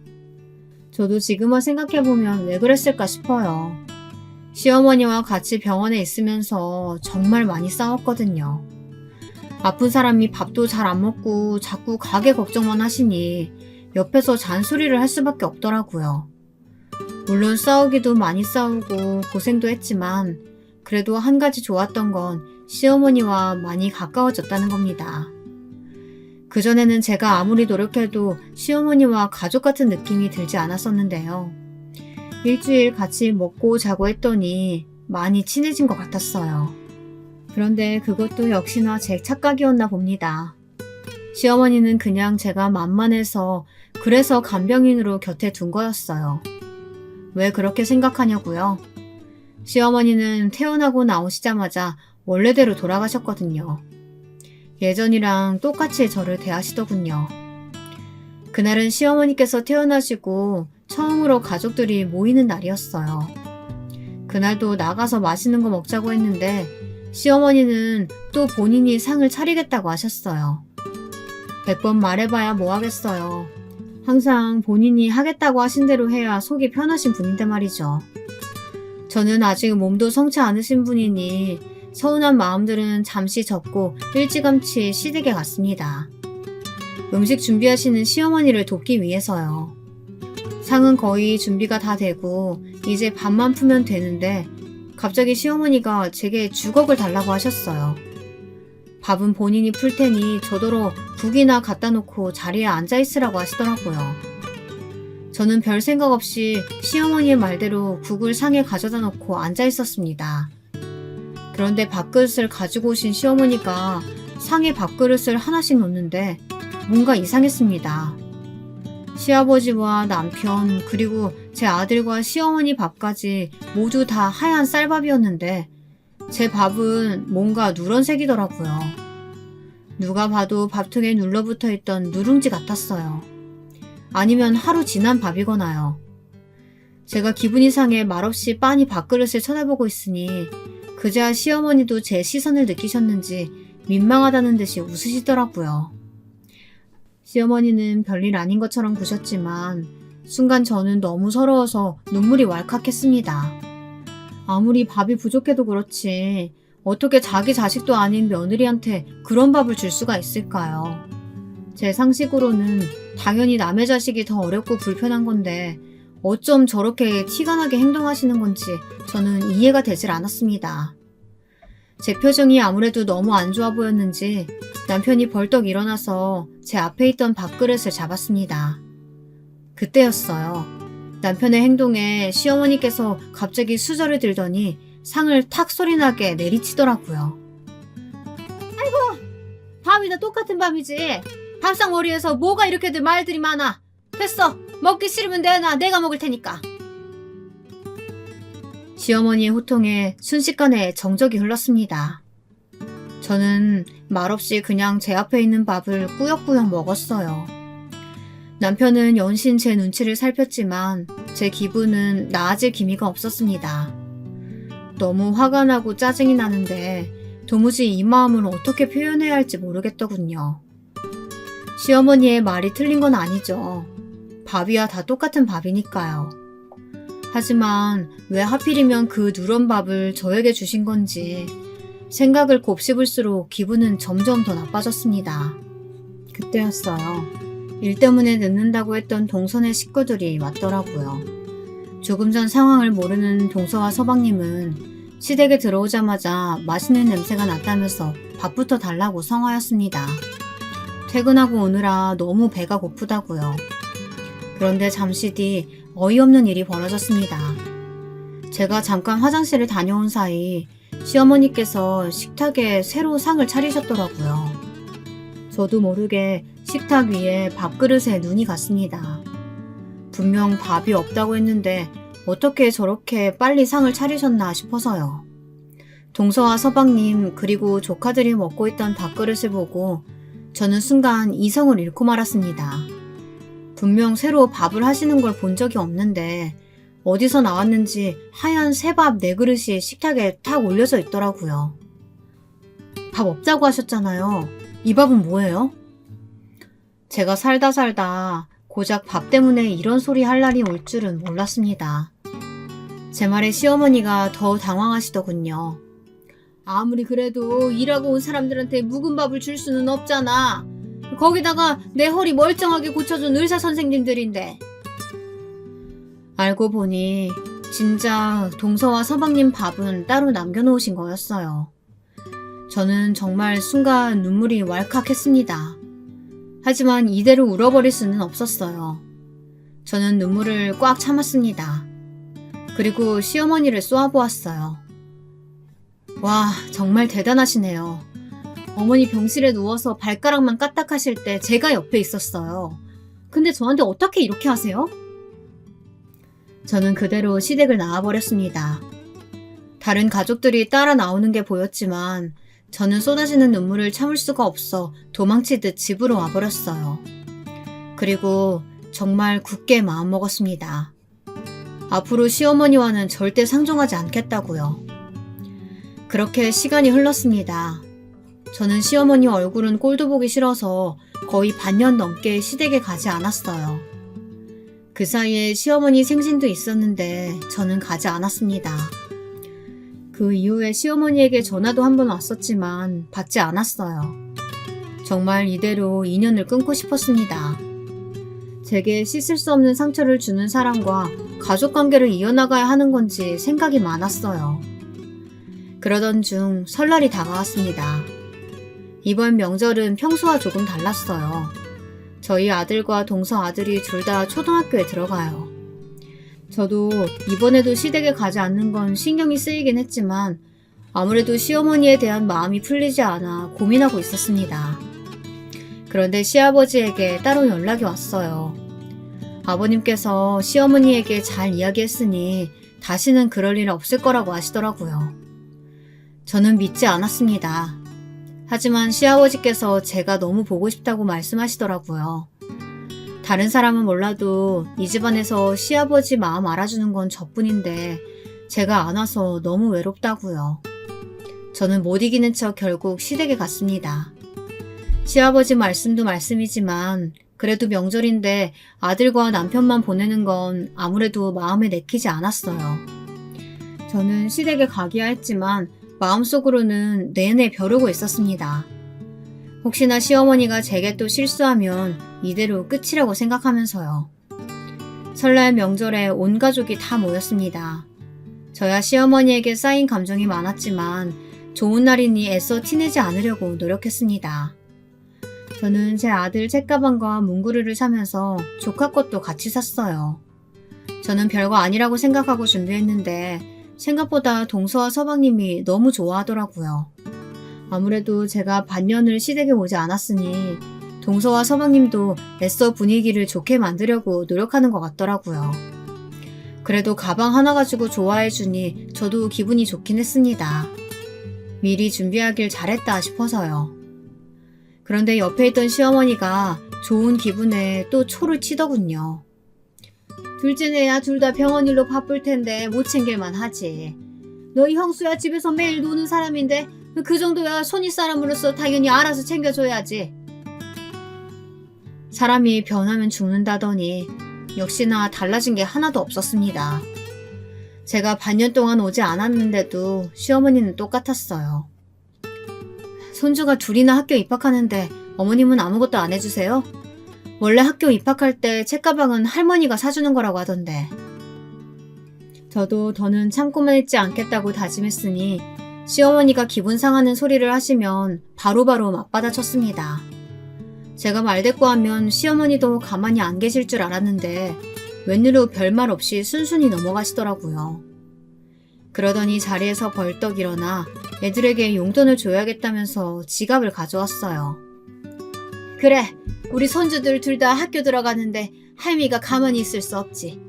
저도 지금 와 생각해보면 왜 그랬을까 싶어요. 시어머니와 같이 병원에 있으면서 정말 많이 싸웠거든요. 아픈 사람이 밥도 잘 안 먹고 자꾸 가게 걱정만 하시니 옆에서 잔소리를 할 수밖에 없더라고요. 물론 싸우기도 많이 싸우고 고생도 했지만 그래도 한 가지 좋았던 건 시어머니와 많이 가까워졌다는 겁니다. 그전에는 제가 아무리 노력해도 시어머니와 가족 같은 느낌이 들지 않았었는데요. 일주일 같이 먹고 자고 했더니 많이 친해진 것 같았어요. 그런데 그것도 역시나 제 착각이었나 봅니다. 시어머니는 그냥 제가 만만해서 그래서 간병인으로 곁에 둔 거였어요. 왜 그렇게 생각하냐고요? 시어머니는 태어나고 나오시자마자 원래대로 돌아가셨거든요. 예전이랑 똑같이 저를 대하시더군요. 그날은 시어머니께서 태어나시고 처음으로 가족들이 모이는 날이었어요. 그날도 나가서 맛있는 거 먹자고 했는데 시어머니는 또 본인이 상을 차리겠다고 하셨어요. 100번 말해봐야 뭐 하겠어요. 항상 본인이 하겠다고 하신 대로 해야 속이 편하신 분인데 말이죠. 저는 아직 몸도 성치 않으신 분이니 서운한 마음들은 잠시 접고 일찌감치 시댁에 갔습니다. 음식 준비하시는 시어머니를 돕기 위해서요. 상은 거의 준비가 다 되고 이제 밥만 풀면 되는데 갑자기 시어머니가 제게 주걱을 달라고 하셨어요. 밥은 본인이 풀 테니 저더러 국이나 갖다 놓고 자리에 앉아 있으라고 하시더라고요. 저는 별 생각 없이 시어머니의 말대로 국을 상에 가져다 놓고 앉아 있었습니다. 그런데 밥그릇을 가지고 오신 시어머니가 상에 밥그릇을 하나씩 놓는데 뭔가 이상했습니다. 시아버지와 남편 그리고 제 아들과 시어머니 밥까지 모두 다 하얀 쌀밥이었는데 제 밥은 뭔가 누런색이더라고요. 누가 봐도 밥통에 눌러붙어 있던 누룽지 같았어요. 아니면 하루 지난 밥이거나요. 제가 기분이 상해 말없이 빤히 밥그릇을 쳐다보고 있으니 그제야 시어머니도 제 시선을 느끼셨는지 민망하다는 듯이 웃으시더라고요. 시어머니는 별일 아닌 것처럼 구셨지만 순간 저는 너무 서러워서 눈물이 왈칵했습니다. 아무리 밥이 부족해도 그렇지 어떻게 자기 자식도 아닌 며느리한테 그런 밥을 줄 수가 있을까요? 제 상식으로는 당연히 남의 자식이 더 어렵고 불편한 건데 어쩜 저렇게 티가 나게 행동하시는 건지 저는 이해가 되질 않았습니다. 제 표정이 아무래도 너무 안 좋아 보였는지 남편이 벌떡 일어나서 제 앞에 있던 밥그릇을 잡았습니다. 그때였어요. 남편의 행동에 시어머니께서 갑자기 수저를 들더니 상을 탁 소리나게 내리치더라고요. 아이고, 밥이 다 똑같은 밥이지. 밥상 머리에서 뭐가 이렇게들 말들이 많아. 됐어. 먹기 싫으면 내놔. 내가 먹을 테니까. 시어머니의 호통에 순식간에 정적이 흘렀습니다. 저는 말없이 그냥 제 앞에 있는 밥을 꾸역꾸역 먹었어요. 남편은 연신 제 눈치를 살폈지만 제 기분은 나아질 기미가 없었습니다. 너무 화가 나고 짜증이 나는데 도무지 이 마음을 어떻게 표현해야 할지 모르겠더군요. 시어머니의 말이 틀린 건 아니죠. 밥이야 다 똑같은 밥이니까요. 하지만 왜 하필이면 그 누런 밥을 저에게 주신 건지 생각을 곱씹을수록 기분은 점점 더 나빠졌습니다. 그때였어요. 일 때문에 늦는다고 했던 동선의 식구들이 왔더라고요. 조금 전 상황을 모르는 동서와 서방님은 시댁에 들어오자마자 맛있는 냄새가 났다면서 밥부터 달라고 성화였습니다. 퇴근하고 오느라 너무 배가 고프다고요. 그런데 잠시 뒤 어이없는 일이 벌어졌습니다. 제가 잠깐 화장실을 다녀온 사이 시어머니께서 식탁에 새로 상을 차리셨더라고요. 저도 모르게 식탁 위에 밥그릇에 눈이 갔습니다. 분명 밥이 없다고 했는데 어떻게 저렇게 빨리 상을 차리셨나 싶어서요. 동서와 서방님 그리고 조카들이 먹고 있던 밥그릇을 보고 저는 순간 이성을 잃고 말았습니다. 분명 새로 밥을 하시는 걸 본 적이 없는데 어디서 나왔는지 하얀 새밥 4그릇이 식탁에 탁 올려져 있더라고요. 밥 없다고 하셨잖아요. 이 밥은 뭐예요? 제가 살다 고작 밥 때문에 이런 소리 할 날이 올 줄은 몰랐습니다. 제 말에 시어머니가 더 당황하시더군요. 아무리 그래도 일하고 온 사람들한테 묵은 밥을 줄 수는 없잖아. 거기다가 내 허리 멀쩡하게 고쳐준 의사 선생님들인데. 알고 보니 진짜 동서와 서방님 밥은 따로 남겨놓으신 거였어요. 저는 정말 순간 눈물이 왈칵했습니다. 하지만 이대로 울어버릴 수는 없었어요. 저는 눈물을 꽉 참았습니다. 그리고 시어머니를 쏘아보았어요. 와, 정말 대단하시네요. 어머니 병실에 누워서 발가락만 까딱하실 때 제가 옆에 있었어요. 근데 저한테 어떻게 이렇게 하세요? 저는 그대로 시댁을 나와버렸습니다. 다른 가족들이 따라 나오는 게 보였지만 저는 쏟아지는 눈물을 참을 수가 없어 도망치듯 집으로 와버렸어요. 그리고 정말 굳게 마음먹었습니다. 앞으로 시어머니와는 절대 상종하지 않겠다고요. 그렇게 시간이 흘렀습니다. 저는 시어머니 얼굴은 꼴도 보기 싫어서 거의 반년 넘게 시댁에 가지 않았어요. 그 사이에 시어머니 생신도 있었는데 저는 가지 않았습니다. 그 이후에 시어머니에게 전화도 한 번 왔었지만 받지 않았어요. 정말 이대로 인연을 끊고 싶었습니다. 제게 씻을 수 없는 상처를 주는 사람과 가족관계를 이어나가야 하는 건지 생각이 많았어요. 그러던 중 설날이 다가왔습니다. 이번 명절은 평소와 조금 달랐어요. 저희 아들과 동서 아들이 둘 다 초등학교에 들어가요. 저도 이번에도 시댁에 가지 않는 건 신경이 쓰이긴 했지만 아무래도 시어머니에 대한 마음이 풀리지 않아 고민하고 있었습니다. 그런데 시아버지에게 따로 연락이 왔어요. 아버님께서 시어머니에게 잘 이야기했으니 다시는 그럴 일 없을 거라고 하시더라고요. 저는 믿지 않았습니다. 하지만 시아버지께서 제가 너무 보고 싶다고 말씀하시더라고요. 다른 사람은 몰라도 이 집안에서 시아버지 마음 알아주는 건 저뿐인데 제가 안 와서 너무 외롭다고요. 저는 못 이기는 척 결국 시댁에 갔습니다. 시아버지 말씀도 말씀이지만 그래도 명절인데 아들과 남편만 보내는 건 아무래도 마음에 내키지 않았어요. 저는 시댁에 가기야 했지만 마음속으로는 내내 벼르고 있었습니다. 혹시나 시어머니가 제게 또 실수하면 이대로 끝이라고 생각하면서요. 설날 명절에 온 가족이 다 모였습니다. 저야 시어머니에게 쌓인 감정이 많았지만 좋은 날이니 애써 티내지 않으려고 노력했습니다. 저는 제 아들 책가방과 문구류를 사면서 조카 것도 같이 샀어요. 저는 별거 아니라고 생각하고 준비했는데 생각보다 동서와 서방님이 너무 좋아하더라고요. 아무래도 제가 반년을 시댁에 오지 않았으니 동서와 서방님도 애써 분위기를 좋게 만들려고 노력하는 것 같더라고요. 그래도 가방 하나 가지고 좋아해주니 저도 기분이 좋긴 했습니다. 미리 준비하길 잘했다 싶어서요. 그런데 옆에 있던 시어머니가 좋은 기분에 또 초를 치더군요. 둘째네야 둘 다 병원 일로 바쁠 텐데 못 챙길만 하지. 너희 형수야 집에서 매일 노는 사람인데 그 정도야 손윗 사람으로서 당연히 알아서 챙겨줘야지. 사람이 변하면 죽는다더니 역시나 달라진 게 하나도 없었습니다. 제가 반년 동안 오지 않았는데도 시어머니는 똑같았어요. 손주가 둘이나 학교 입학하는데 어머님은 아무것도 안 해주세요? 원래 학교 입학할 때 책가방은 할머니가 사주는 거라고 하던데. 저도 더는 참고만 있지 않겠다고 다짐했으니 시어머니가 기분 상하는 소리를 하시면 바로바로 맞받아쳤습니다. 제가 말대꾸하면 시어머니도 가만히 안 계실 줄 알았는데 웬일로 별말 없이 순순히 넘어가시더라고요. 그러더니 자리에서 벌떡 일어나 애들에게 용돈을 줘야겠다면서 지갑을 가져왔어요. 그래, 우리 손주들 둘 다 학교 들어가는데 할미가 가만히 있을 수 없지.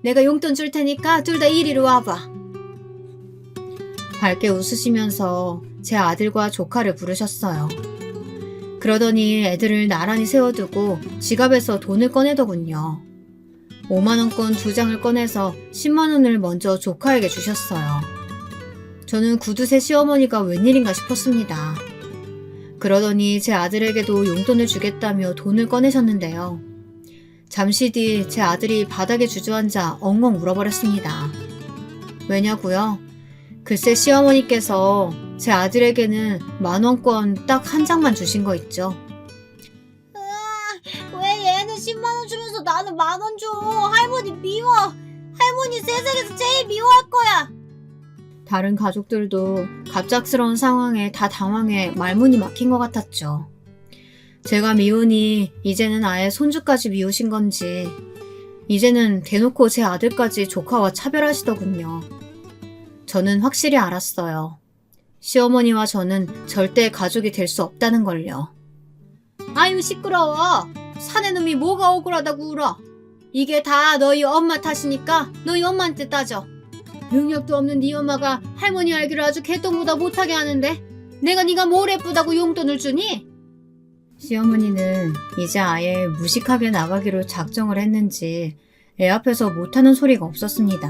내가 용돈 줄 테니까 둘 다 이리로 와봐. 밝게 웃으시면서 제 아들과 조카를 부르셨어요. 그러더니 애들을 나란히 세워두고 지갑에서 돈을 꺼내더군요. 5만원권 2장을 꺼내서 10만원을 먼저 조카에게 주셨어요. 저는 구두쇠 시어머니가 웬일인가 싶었습니다. 그러더니 제 아들에게도 용돈을 주겠다며 돈을 꺼내셨는데요. 잠시 뒤 제 아들이 바닥에 주저앉아 엉엉 울어버렸습니다. 왜냐고요? 글쎄 시어머니께서 제 아들에게는 10,000원권 딱 한 장만 주신 거 있죠. 나는 10,000원 줘. 할머니 미워. 할머니 세상에서 제일 미워할 거야. 다른 가족들도 갑작스러운 상황에 다 당황해 말문이 막힌 것 같았죠. 제가 미우니 이제는 아예 손주까지 미우신 건지 이제는 대놓고 제 아들까지 조카와 차별하시더군요. 저는 확실히 알았어요. 시어머니와 저는 절대 가족이 될 수 없다는 걸요. 아유 시끄러워. 사내 놈이 뭐가 억울하다고 울어. 이게 다 너희 엄마 탓이니까 너희 엄마한테 따져. 능력도 없는 네 엄마가 할머니 알기를 아주 개똥보다 못하게 하는데 내가 네가 뭘 예쁘다고 용돈을 주니? 시어머니는 이제 아예 무식하게 나가기로 작정을 했는지 애 앞에서 못하는 소리가 없었습니다.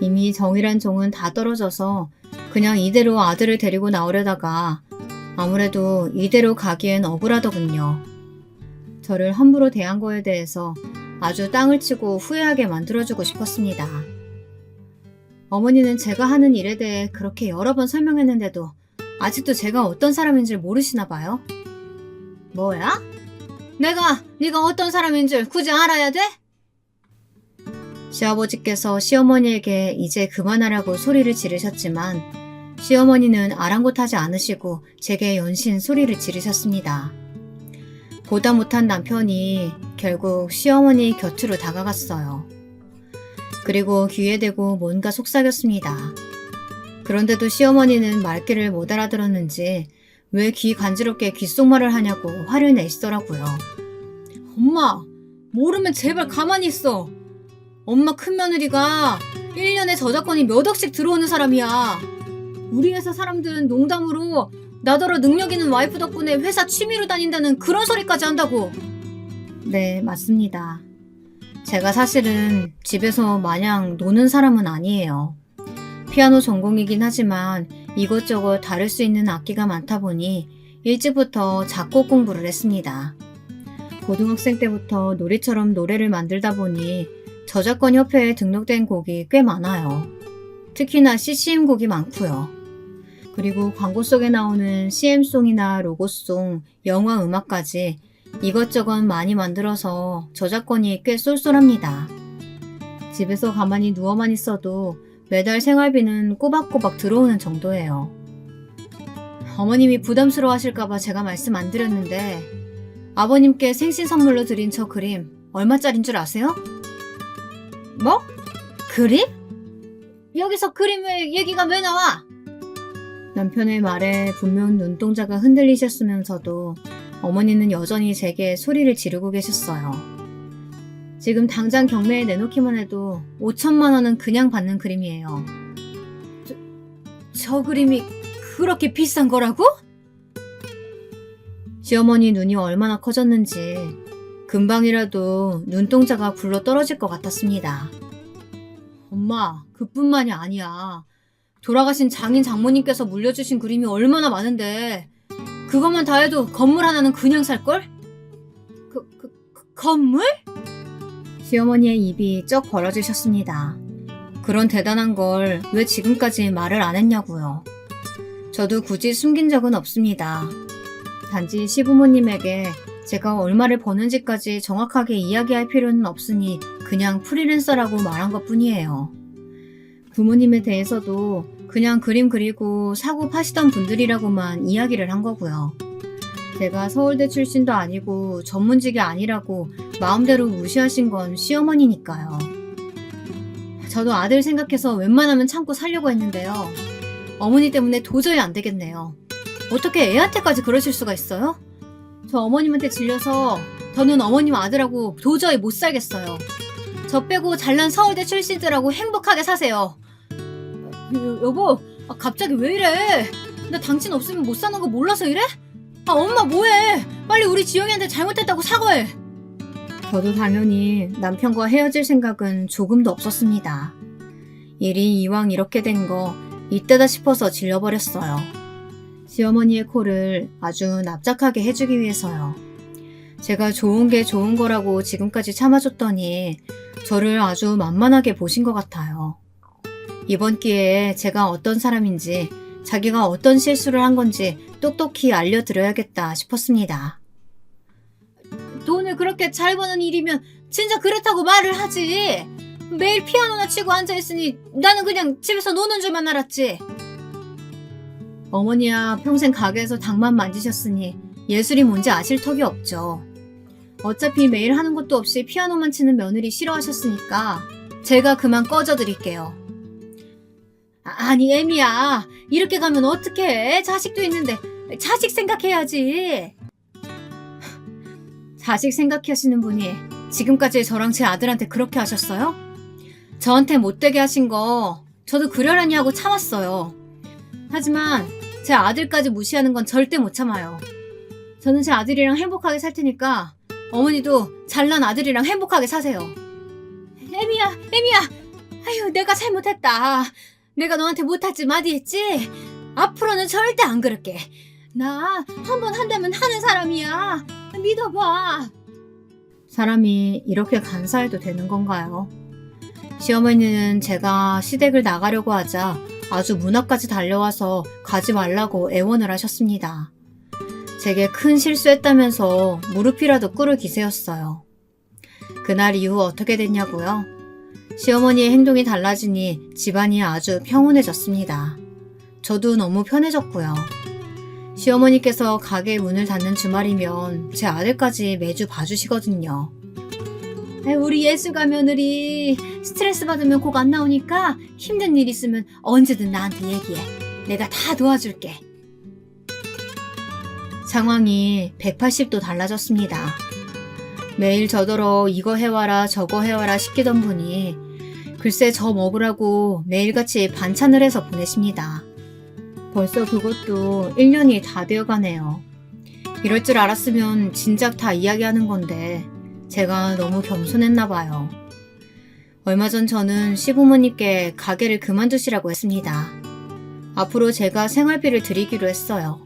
이미 정이란 종은 다 떨어져서 그냥 이대로 아들을 데리고 나오려다가 아무래도 이대로 가기엔 억울하더군요. 저를 함부로 대한 거에 대해서 아주 땅을 치고 후회하게 만들어주고 싶었습니다. 어머니는 제가 하는 일에 대해 그렇게 여러 번 설명했는데도 아직도 제가 어떤 사람인지 모르시나 봐요. 뭐야? 네가 어떤 사람인 줄 굳이 알아야 돼? 시아버지께서 시어머니에게 이제 그만하라고 소리를 지르셨지만 시어머니는 아랑곳하지 않으시고 제게 연신 소리를 지르셨습니다. 보다 못한 남편이 결국 시어머니 곁으로 다가갔어요. 그리고 귀에 대고 뭔가 속삭였습니다. 그런데도 시어머니는 말귀를 못 알아들었는지 왜 귀 간지럽게 귓속말을 하냐고 화를 내시더라고요. 엄마, 모르면 제발 가만히 있어. 엄마 큰며느리가 1년에 저작권이 몇 억씩 들어오는 사람이야. 우리 회사 사람들은 농담으로 나더러 능력 있는 와이프 덕분에 회사 취미로 다닌다는 그런 소리까지 한다고. 네, 맞습니다. 제가 사실은 집에서 마냥 노는 사람은 아니에요. 피아노 전공이긴 하지만 이것저것 다룰 수 있는 악기가 많다 보니 일찍부터 작곡 공부를 했습니다. 고등학생 때부터 놀이처럼 노래를 만들다 보니 저작권 협회에 등록된 곡이 꽤 많아요. 특히나 CCM 곡이 많고요. 그리고 광고 속에 나오는 CM송이나 로고송, 영화 음악까지 이것저것 많이 만들어서 저작권이 꽤 쏠쏠합니다. 집에서 가만히 누워만 있어도 매달 생활비는 꼬박꼬박 들어오는 정도예요. 어머님이 부담스러워 하실까봐 제가 말씀 안 드렸는데 아버님께 생신 선물로 드린 저 그림 얼마짜린 줄 아세요? 뭐? 그림? 여기서 그림 얘기가 왜 나와? 남편의 말에 분명 눈동자가 흔들리셨으면서도 어머니는 여전히 제게 소리를 지르고 계셨어요. 지금 당장 경매에 내놓기만 해도 5천만 원은 그냥 받는 그림이에요. 저 그림이 그렇게 비싼 거라고? 시어머니 눈이 얼마나 커졌는지 금방이라도 눈동자가 굴러 떨어질 것 같았습니다. 엄마, 그뿐만이 아니야. 돌아가신 장인 장모님께서 물려주신 그림이 얼마나 많은데 그것만 다 해도 건물 하나는 그냥 살걸? 건물? 시어머니의 입이 쩍 벌어지셨습니다. 그런 대단한 걸 왜 지금까지 말을 안 했냐고요. 저도 굳이 숨긴 적은 없습니다. 단지 시부모님에게 제가 얼마를 버는지까지 정확하게 이야기할 필요는 없으니 그냥 프리랜서라고 말한 것 뿐이에요. 부모님에 대해서도 그냥 그림 그리고 사고 파시던 분들이라고만 이야기를 한 거고요. 제가 서울대 출신도 아니고 전문직이 아니라고 마음대로 무시하신 건 시어머니니까요. 저도 아들 생각해서 웬만하면 참고 살려고 했는데요. 어머니 때문에 도저히 안 되겠네요. 어떻게 애한테까지 그러실 수가 있어요? 저 어머님한테 질려서 저는 어머님 아들하고 도저히 못 살겠어요. 저 빼고 잘난 서울대 출신들하고 행복하게 사세요. 여보, 갑자기 왜 이래? 나 당신 없으면 못 사는 거 몰라서 이래? 엄마 뭐해? 빨리 우리 지영이한테 잘못했다고 사과해. 저도 당연히 남편과 헤어질 생각은 조금도 없었습니다. 일이 이왕 이렇게 된 거 이때다 싶어서 질려버렸어요. 시어머니의 코를 아주 납작하게 해주기 위해서요. 제가 좋은 게 좋은 거라고 지금까지 참아줬더니 저를 아주 만만하게 보신 것 같아요. 이번 기회에 제가 어떤 사람인지 자기가 어떤 실수를 한 건지 똑똑히 알려드려야겠다 싶었습니다. 돈을 그렇게 잘 버는 일이면 진짜 그렇다고 말을 하지. 매일 피아노나 치고 앉아있으니 나는 그냥 집에서 노는 줄만 알았지. 어머니야 평생 가게에서 닭만 만지셨으니 예술이 뭔지 아실 턱이 없죠. 어차피 매일 하는 것도 없이 피아노만 치는 며느리 싫어하셨으니까 제가 그만 꺼져드릴게요. 아니 애미야, 이렇게 가면 어떡해. 자식도 있는데 자식 생각해야지. 자식 생각하시는 분이 지금까지 저랑 제 아들한테 그렇게 하셨어요? 저한테 못되게 하신 거 저도 그러려니 하고 참았어요. 하지만 제 아들까지 무시하는 건 절대 못 참아요. 저는 제 아들이랑 행복하게 살 테니까 어머니도 잘난 아들이랑 행복하게 사세요. 애미야, 아유, 내가 잘못했다. 내가 너한테 못하지 마디 했지? 앞으로는 절대 안 그럴게. 나 한 번 한다면 하는 사람이야. 믿어봐. 사람이 이렇게 간사해도 되는 건가요? 시어머니는 제가 시댁을 나가려고 하자 아주 문 앞까지 달려와서 가지 말라고 애원을 하셨습니다. 제게 큰 실수했다면서 무릎이라도 꿇을 기세였어요. 그날 이후 어떻게 됐냐고요? 시어머니의 행동이 달라지니 집안이 아주 평온해졌습니다. 저도 너무 편해졌고요. 시어머니께서 가게 문을 닫는 주말이면 제 아들까지 매주 봐주시거든요. 우리 예술가 며느리 스트레스 받으면 곡 안 나오니까 힘든 일 있으면 언제든 나한테 얘기해. 내가 다 도와줄게. 상황이 180도 달라졌습니다. 매일 저더러 이거 해와라 저거 해와라 시키던 분이 글쎄 저 먹으라고 매일같이 반찬을 해서 보내십니다. 벌써 그것도 1년이 다 되어가네요. 이럴 줄 알았으면 진작 다 이야기하는 건데 제가 너무 겸손했나 봐요. 얼마 전 저는 시부모님께 가게를 그만두시라고 했습니다. 앞으로 제가 생활비를 드리기로 했어요.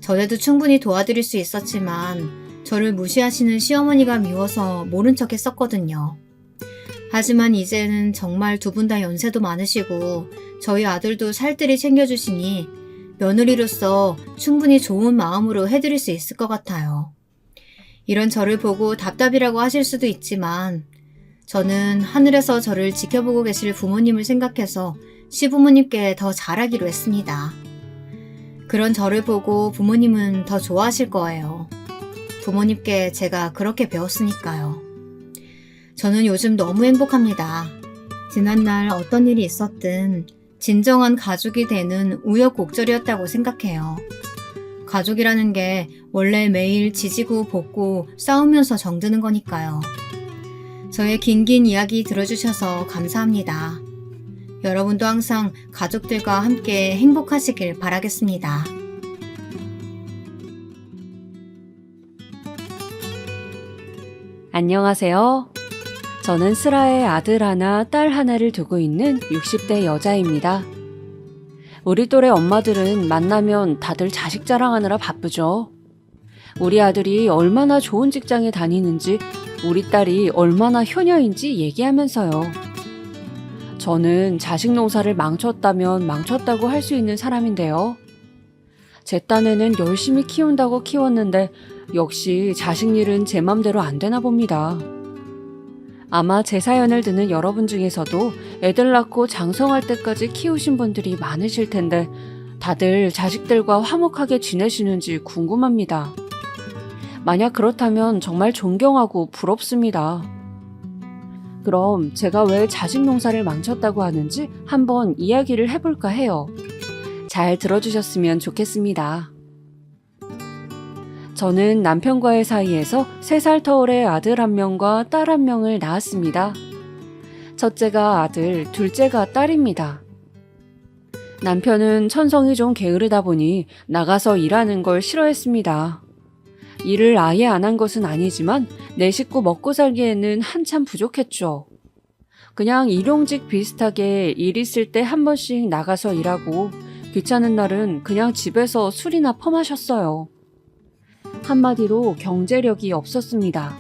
전에도 충분히 도와드릴 수 있었지만 저를 무시하시는 시어머니가 미워서 모른 척 했었거든요. 하지만 이제는 정말 두 분 다 연세도 많으시고 저희 아들도 살뜰히 챙겨주시니 며느리로서 충분히 좋은 마음으로 해드릴 수 있을 것 같아요. 이런 저를 보고 답답이라고 하실 수도 있지만 저는 하늘에서 저를 지켜보고 계실 부모님을 생각해서 시부모님께 더 잘하기로 했습니다. 그런 저를 보고 부모님은 더 좋아하실 거예요. 부모님께 제가 그렇게 배웠으니까요. 저는 요즘 너무 행복합니다. 지난날 어떤 일이 있었든 진정한 가족이 되는 우여곡절이었다고 생각해요. 가족이라는 게 원래 매일 지지고 볶고 싸우면서 정드는 거니까요. 저의 긴긴 이야기 들어주셔서 감사합니다. 여러분도 항상 가족들과 함께 행복하시길 바라겠습니다. 안녕하세요. 저는 슬아의 아들 하나, 딸 하나를 두고 있는 60대 여자입니다. 우리 또래 엄마들은 만나면 다들 자식 자랑하느라 바쁘죠. 우리 아들이 얼마나 좋은 직장에 다니는지, 우리 딸이 얼마나 효녀인지 얘기하면서요. 저는 자식 농사를 망쳤다면 망쳤다고 할 수 있는 사람인데요. 제 딴에는 열심히 키운다고 키웠는데 역시 자식 일은 제 맘대로 안 되나 봅니다. 아마 제 사연을 듣는 여러분 중에서도 애들 낳고 장성할 때까지 키우신 분들이 많으실 텐데 다들 자식들과 화목하게 지내시는지 궁금합니다. 만약 그렇다면 정말 존경하고 부럽습니다. 그럼 제가 왜 자식 농사를 망쳤다고 하는지 한번 이야기를 해볼까 해요. 잘 들어주셨으면 좋겠습니다. 저는 남편과의 사이에서 3살 터울의 아들 1명과 딸 1명을 낳았습니다. 첫째가 아들, 둘째가 딸입니다. 남편은 천성이 좀 게으르다 보니 나가서 일하는 걸 싫어했습니다. 일을 아예 안 한 것은 아니지만 내 식구 먹고 살기에는 한참 부족했죠. 그냥 일용직 비슷하게 일 있을 때 한 번씩 나가서 일하고 귀찮은 날은 그냥 집에서 술이나 퍼마셨어요. 한마디로 경제력이 없었습니다.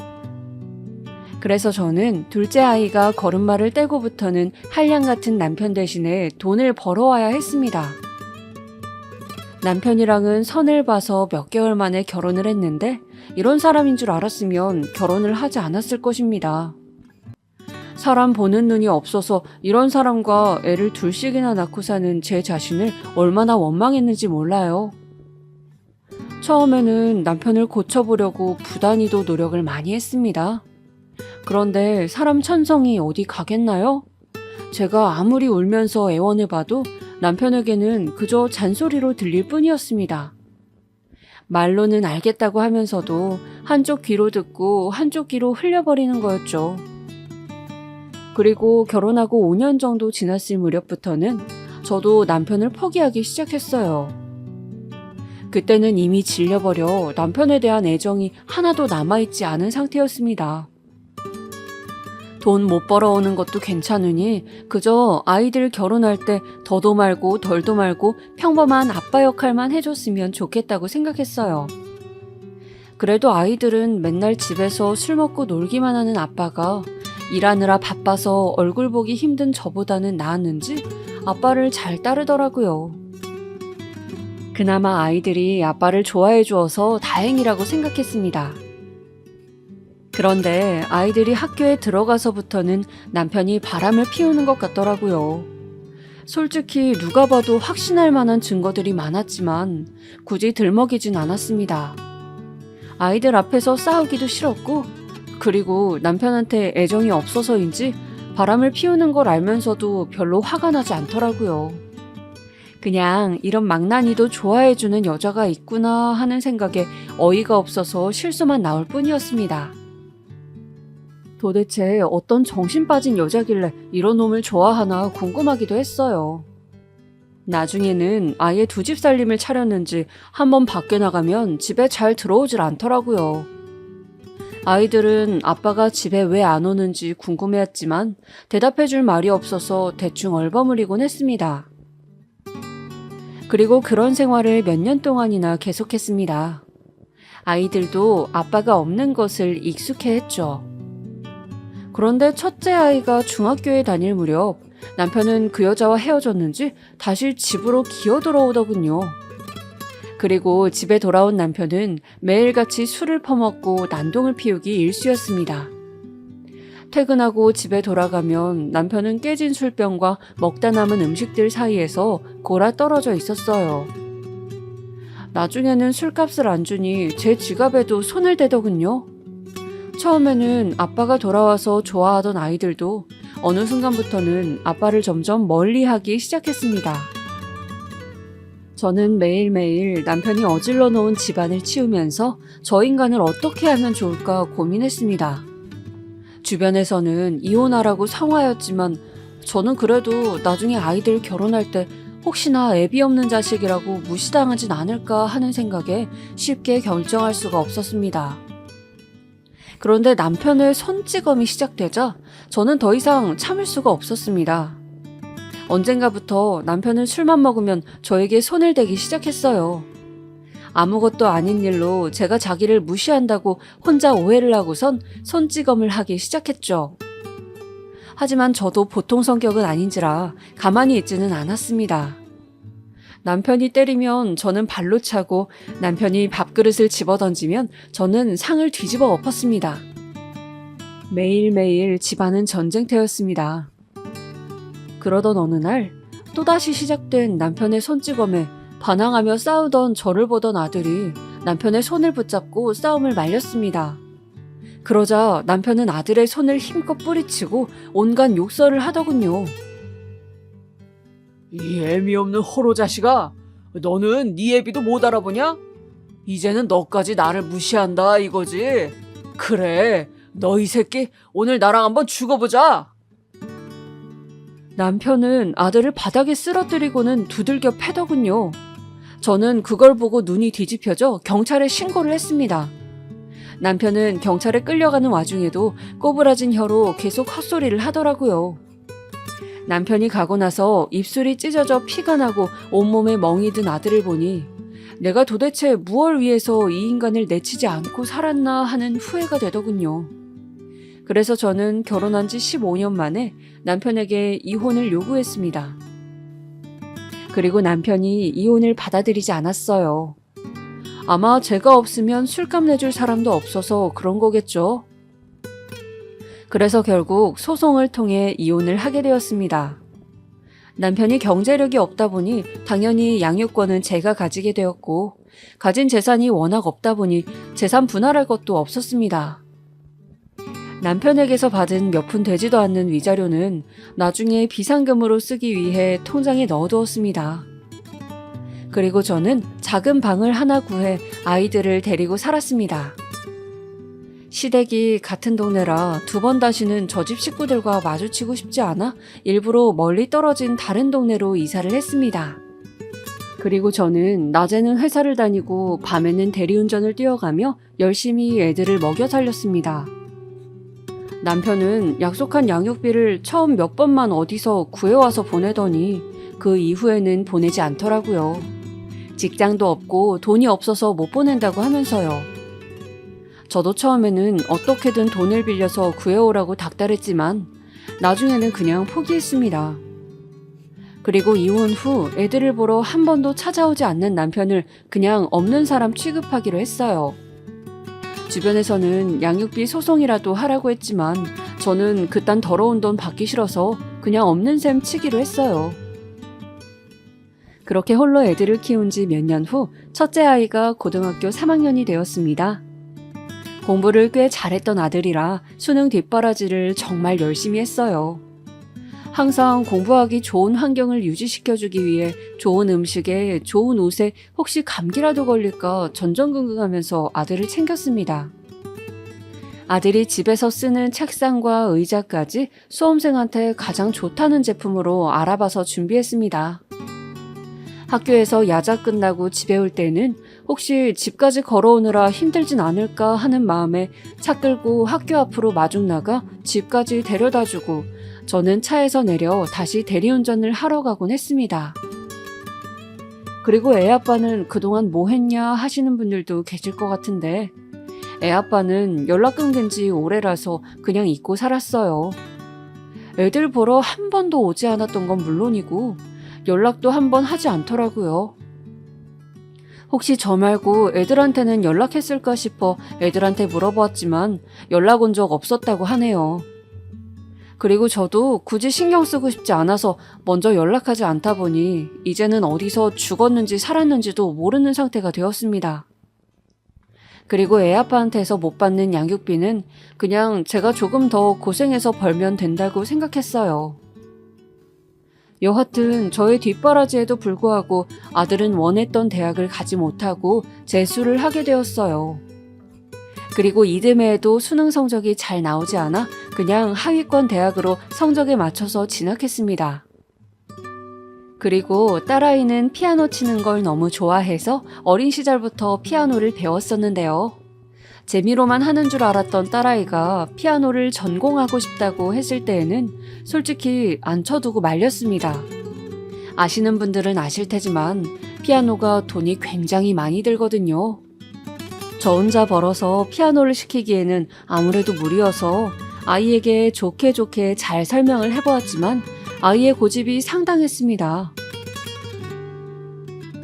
그래서 저는 둘째 아이가 걸음마를 떼고부터는 한량 같은 남편 대신에 돈을 벌어와야 했습니다. 남편이랑은 선을 봐서 몇 개월 만에 결혼을 했는데 이런 사람인 줄 알았으면 결혼을 하지 않았을 것입니다. 사람 보는 눈이 없어서 이런 사람과 애를 둘씩이나 낳고 사는 제 자신을 얼마나 원망했는지 몰라요. 처음에는 남편을 고쳐보려고 부단히도 노력을 많이 했습니다. 그런데 사람 천성이 어디 가겠나요? 제가 아무리 울면서 애원해봐도 남편에게는 그저 잔소리로 들릴 뿐이었습니다. 말로는 알겠다고 하면서도 한쪽 귀로 듣고 한쪽 귀로 흘려버리는 거였죠. 그리고 결혼하고 5년 정도 지났을 무렵부터는 저도 남편을 포기하기 시작했어요. 그때는 이미 질려버려 남편에 대한 애정이 하나도 남아있지 않은 상태였습니다. 돈 못 벌어오는 것도 괜찮으니 그저 아이들 결혼할 때 더도 말고 덜도 말고 평범한 아빠 역할만 해줬으면 좋겠다고 생각했어요. 그래도 아이들은 맨날 집에서 술 먹고 놀기만 하는 아빠가 일하느라 바빠서 얼굴 보기 힘든 저보다는 나았는지 아빠를 잘 따르더라고요. 그나마 아이들이 아빠를 좋아해 주어서 다행이라고 생각했습니다. 그런데 아이들이 학교에 들어가서부터는 남편이 바람을 피우는 것 같더라고요. 솔직히 누가 봐도 확신할 만한 증거들이 많았지만 굳이 들먹이진 않았습니다. 아이들 앞에서 싸우기도 싫었고, 그리고 남편한테 애정이 없어서인지 바람을 피우는 걸 알면서도 별로 화가 나지 않더라고요. 그냥 이런 망나니도 좋아해주는 여자가 있구나 하는 생각에 어이가 없어서 실수만 나올 뿐이었습니다. 도대체 어떤 정신 빠진 여자길래 이런 놈을 좋아하나 궁금하기도 했어요. 나중에는 아예 두 집 살림을 차렸는지 한번 밖에 나가면 집에 잘 들어오질 않더라고요. 아이들은 아빠가 집에 왜 안 오는지 궁금해했지만 대답해줄 말이 없어서 대충 얼버무리곤 했습니다. 그리고 그런 생활을 몇 년 동안이나 계속했습니다. 아이들도 아빠가 없는 것을 익숙해했죠. 그런데 첫째 아이가 중학교에 다닐 무렵 남편은 그 여자와 헤어졌는지 다시 집으로 기어들어오더군요. 그리고 집에 돌아온 남편은 매일같이 술을 퍼먹고 난동을 피우기 일쑤였습니다. 퇴근하고 집에 돌아가면 남편은 깨진 술병과 먹다 남은 음식들 사이에서 골아 떨어져 있었어요. 나중에는 술값을 안 주니 제 지갑에도 손을 대더군요. 처음에는 아빠가 돌아와서 좋아하던 아이들도 어느 순간부터는 아빠를 점점 멀리하기 시작했습니다. 저는 매일매일 남편이 어질러 놓은 집안을 치우면서 저 인간을 어떻게 하면 좋을까 고민했습니다. 주변에서는 이혼하라고 성화였지만 저는 그래도 나중에 아이들 결혼할 때 혹시나 애비 없는 자식이라고 무시당하진 않을까 하는 생각에 쉽게 결정할 수가 없었습니다. 그런데 남편의 손찌검이 시작되자 저는 더 이상 참을 수가 없었습니다. 언젠가부터 남편은 술만 먹으면 저에게 손을 대기 시작했어요. 아무것도 아닌 일로 제가 자기를 무시한다고 혼자 오해를 하고선 손찌검을 하기 시작했죠. 하지만 저도 보통 성격은 아닌지라 가만히 있지는 않았습니다. 남편이 때리면 저는 발로 차고 남편이 밥그릇을 집어던지면 저는 상을 뒤집어 엎었습니다. 매일매일 집안은 전쟁터였습니다. 그러던 어느 날 또다시 시작된 남편의 손찌검에 반항하며 싸우던 저를 보던 아들이 남편의 손을 붙잡고 싸움을 말렸습니다. 그러자 남편은 아들의 손을 힘껏 뿌리치고 온갖 욕설을 하더군요. 이 애미 없는 호로 자식아, 너는 네 애비도 못 알아보냐? 이제는 너까지 나를 무시한다 이거지? 그래, 너 이 새끼 오늘 나랑 한번 죽어보자. 남편은 아들을 바닥에 쓰러뜨리고는 두들겨 패더군요. 저는 그걸 보고 눈이 뒤집혀져 경찰에 신고를 했습니다. 남편은 경찰에 끌려가는 와중에도 꼬부라진 혀로 계속 헛소리를 하더라고요. 남편이 가고 나서 입술이 찢어져 피가 나고 온몸에 멍이 든 아들을 보니 내가 도대체 무얼 위해서 이 인간을 내치지 않고 살았나 하는 후회가 되더군요. 그래서 저는 결혼한 지 15년 만에 남편에게 이혼을 요구했습니다. 그리고 남편이 이혼을 받아들이지 않았어요. 아마 제가 없으면 술값 내줄 사람도 없어서 그런 거겠죠. 그래서 결국 소송을 통해 이혼을 하게 되었습니다. 남편이 경제력이 없다 보니 당연히 양육권은 제가 가지게 되었고, 가진 재산이 워낙 없다 보니 재산 분할할 것도 없었습니다. 남편에게서 받은 몇 푼 되지도 않는 위자료는 나중에 비상금으로 쓰기 위해 통장에 넣어두었습니다. 그리고 저는 작은 방을 하나 구해 아이들을 데리고 살았습니다. 시댁이 같은 동네라 두 번 다시는 저 집 식구들과 마주치고 싶지 않아 일부러 멀리 떨어진 다른 동네로 이사를 했습니다. 그리고 저는 낮에는 회사를 다니고 밤에는 대리운전을 뛰어가며 열심히 애들을 먹여 살렸습니다. 남편은 약속한 양육비를 처음 몇 번만 어디서 구해와서 보내더니 그 이후에는 보내지 않더라고요. 직장도 없고 돈이 없어서 못 보낸다고 하면서요. 저도 처음에는 어떻게든 돈을 빌려서 구해오라고 닥달했지만 나중에는 그냥 포기했습니다. 그리고 이혼 후 애들을 보러 한 번도 찾아오지 않는 남편을 그냥 없는 사람 취급하기로 했어요. 주변에서는 양육비 소송이라도 하라고 했지만 저는 그딴 더러운 돈 받기 싫어서 그냥 없는 셈 치기로 했어요. 그렇게 홀로 애들을 키운 지 몇 년 후 첫째 아이가 고등학교 3학년이 되었습니다. 공부를 꽤 잘했던 아들이라 수능 뒷바라지를 정말 열심히 했어요. 항상 공부하기 좋은 환경을 유지시켜주기 위해 좋은 음식에 좋은 옷에 혹시 감기라도 걸릴까 전전긍긍하면서 아들을 챙겼습니다. 아들이 집에서 쓰는 책상과 의자까지 수험생한테 가장 좋다는 제품으로 알아봐서 준비했습니다. 학교에서 야자 끝나고 집에 올 때는 혹시 집까지 걸어오느라 힘들진 않을까 하는 마음에 차 끌고 학교 앞으로 마중 나가 집까지 데려다주고 저는 차에서 내려 다시 대리운전을 하러 가곤 했습니다. 그리고 애아빠는 그동안 뭐 했냐 하시는 분들도 계실 것 같은데 애아빠는 연락 끊긴 지 오래라서 그냥 잊고 살았어요. 애들 보러 한 번도 오지 않았던 건 물론이고 연락도 한 번 하지 않더라고요. 혹시 저 말고 애들한테는 연락했을까 싶어 애들한테 물어보았지만 연락 온 적 없었다고 하네요. 그리고 저도 굳이 신경 쓰고 싶지 않아서 먼저 연락하지 않다 보니 이제는 어디서 죽었는지 살았는지도 모르는 상태가 되었습니다. 그리고 애아빠한테서 못 받는 양육비는 그냥 제가 조금 더 고생해서 벌면 된다고 생각했어요. 여하튼 저의 뒷바라지에도 불구하고 아들은 원했던 대학을 가지 못하고 재수를 하게 되었어요. 그리고 이듬해에도 수능 성적이 잘 나오지 않아 그냥 하위권 대학으로 성적에 맞춰서 진학했습니다. 그리고 딸아이는 피아노 치는 걸 너무 좋아해서 어린 시절부터 피아노를 배웠었는데요. 재미로만 하는 줄 알았던 딸아이가 피아노를 전공하고 싶다고 했을 때에는 솔직히 안 쳐두고 말렸습니다. 아시는 분들은 아실 테지만 피아노가 돈이 굉장히 많이 들거든요. 저 혼자 벌어서 피아노를 시키기에는 아무래도 무리여서 아이에게 좋게 잘 설명을 해보았지만 아이의 고집이 상당했습니다.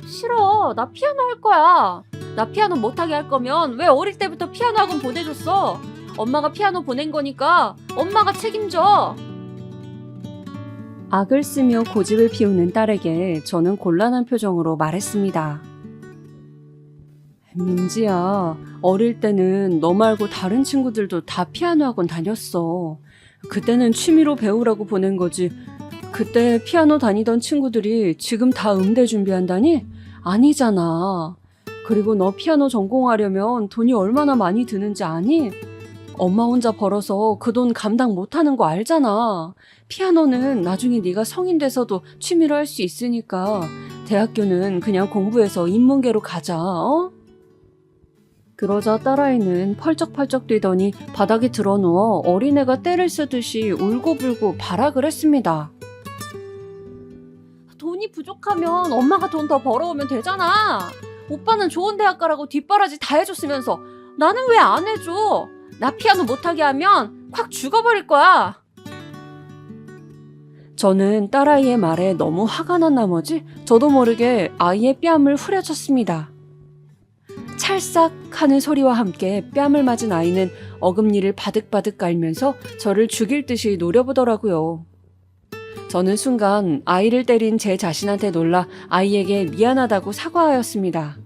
싫어, 나 피아노 할 거야. 나 피아노 못하게 할 거면 왜 어릴 때부터 피아노 학원 보내줬어? 엄마가 피아노 보낸 거니까 엄마가 책임져. 악을 쓰며 고집을 피우는 딸에게 저는 곤란한 표정으로 말했습니다. 민지야, 어릴 때는 너 말고 다른 친구들도 다 피아노 학원 다녔어. 그때는 취미로 배우라고 보낸 거지. 그때 피아노 다니던 친구들이 지금 다 음대 준비한다니? 아니잖아. 그리고 너 피아노 전공하려면 돈이 얼마나 많이 드는지 아니? 엄마 혼자 벌어서 그 돈 감당 못하는 거 알잖아. 피아노는 나중에 네가 성인 돼서도 취미로 할 수 있으니까 대학교는 그냥 공부해서 인문계로 가자, 어? 그러자 딸아이는 펄쩍펄쩍 뛰더니 바닥에 드러누워 어린애가 떼를 쓰듯이 울고불고 발악을 했습니다. 돈이 부족하면 엄마가 돈 더 벌어오면 되잖아. 오빠는 좋은 대학 가라고 뒷바라지 다 해줬으면서 나는 왜 안 해줘? 나 피아노 못하게 하면 확 죽어버릴 거야. 저는 딸아이의 말에 너무 화가 난 나머지 저도 모르게 아이의 뺨을 후려쳤습니다. 찰싹 하는 소리와 함께 뺨을 맞은 아이는 어금니를 바득바득 깔면서 저를 죽일 듯이 노려보더라고요. 저는 순간 아이를 때린 제 자신한테 놀라 아이에게 미안하다고 사과하였습니다.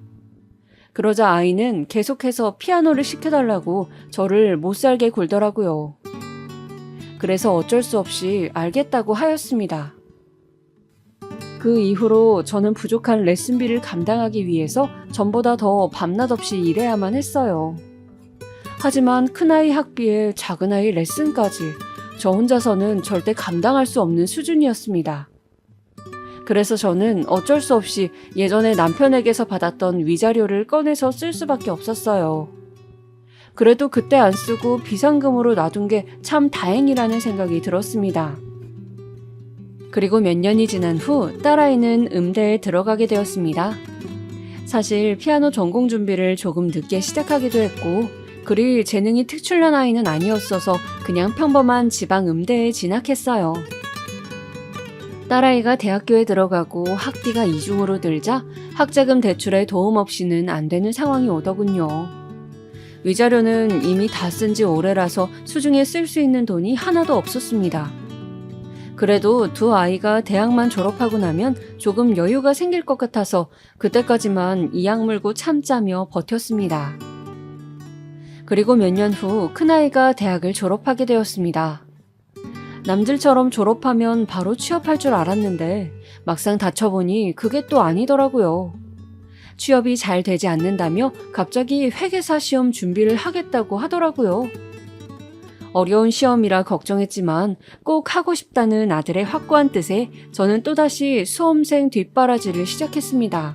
그러자 아이는 계속해서 피아노를 시켜달라고 저를 못살게 굴더라고요. 그래서 어쩔 수 없이 알겠다고 하였습니다. 그 이후로 저는 부족한 레슨비를 감당하기 위해서 전보다 더 밤낮 없이 일해야만 했어요. 하지만 큰아이 학비에 작은아이 레슨까지 저 혼자서는 절대 감당할 수 없는 수준이었습니다. 그래서 저는 어쩔 수 없이 예전에 남편에게서 받았던 위자료를 꺼내서 쓸 수밖에 없었어요. 그래도 그때 안 쓰고 비상금으로 놔둔 게 참 다행이라는 생각이 들었습니다. 그리고 몇 년이 지난 후 딸아이는 음대에 들어가게 되었습니다. 사실 피아노 전공 준비를 조금 늦게 시작하기도 했고 그리 재능이 특출난 아이는 아니었어서 그냥 평범한 지방 음대에 진학했어요. 딸아이가 대학교에 들어가고 학비가 이중으로 들자 학자금 대출에 도움 없이는 안 되는 상황이 오더군요. 위자료는 이미 다 쓴 지 오래라서 수중에 쓸 수 있는 돈이 하나도 없었습니다. 그래도 두 아이가 대학만 졸업하고 나면 조금 여유가 생길 것 같아서 그때까지만 이악 물고 참자며 버텼습니다. 그리고 몇 년 후 큰아이가 대학을 졸업하게 되었습니다. 남들처럼 졸업하면 바로 취업할 줄 알았는데 막상 다쳐보니 그게 또 아니더라고요. 취업이 잘 되지 않는다며 갑자기 회계사 시험 준비를 하겠다고 하더라고요. 어려운 시험이라 걱정했지만 꼭 하고 싶다는 아들의 확고한 뜻에 저는 또다시 수험생 뒷바라지를 시작했습니다.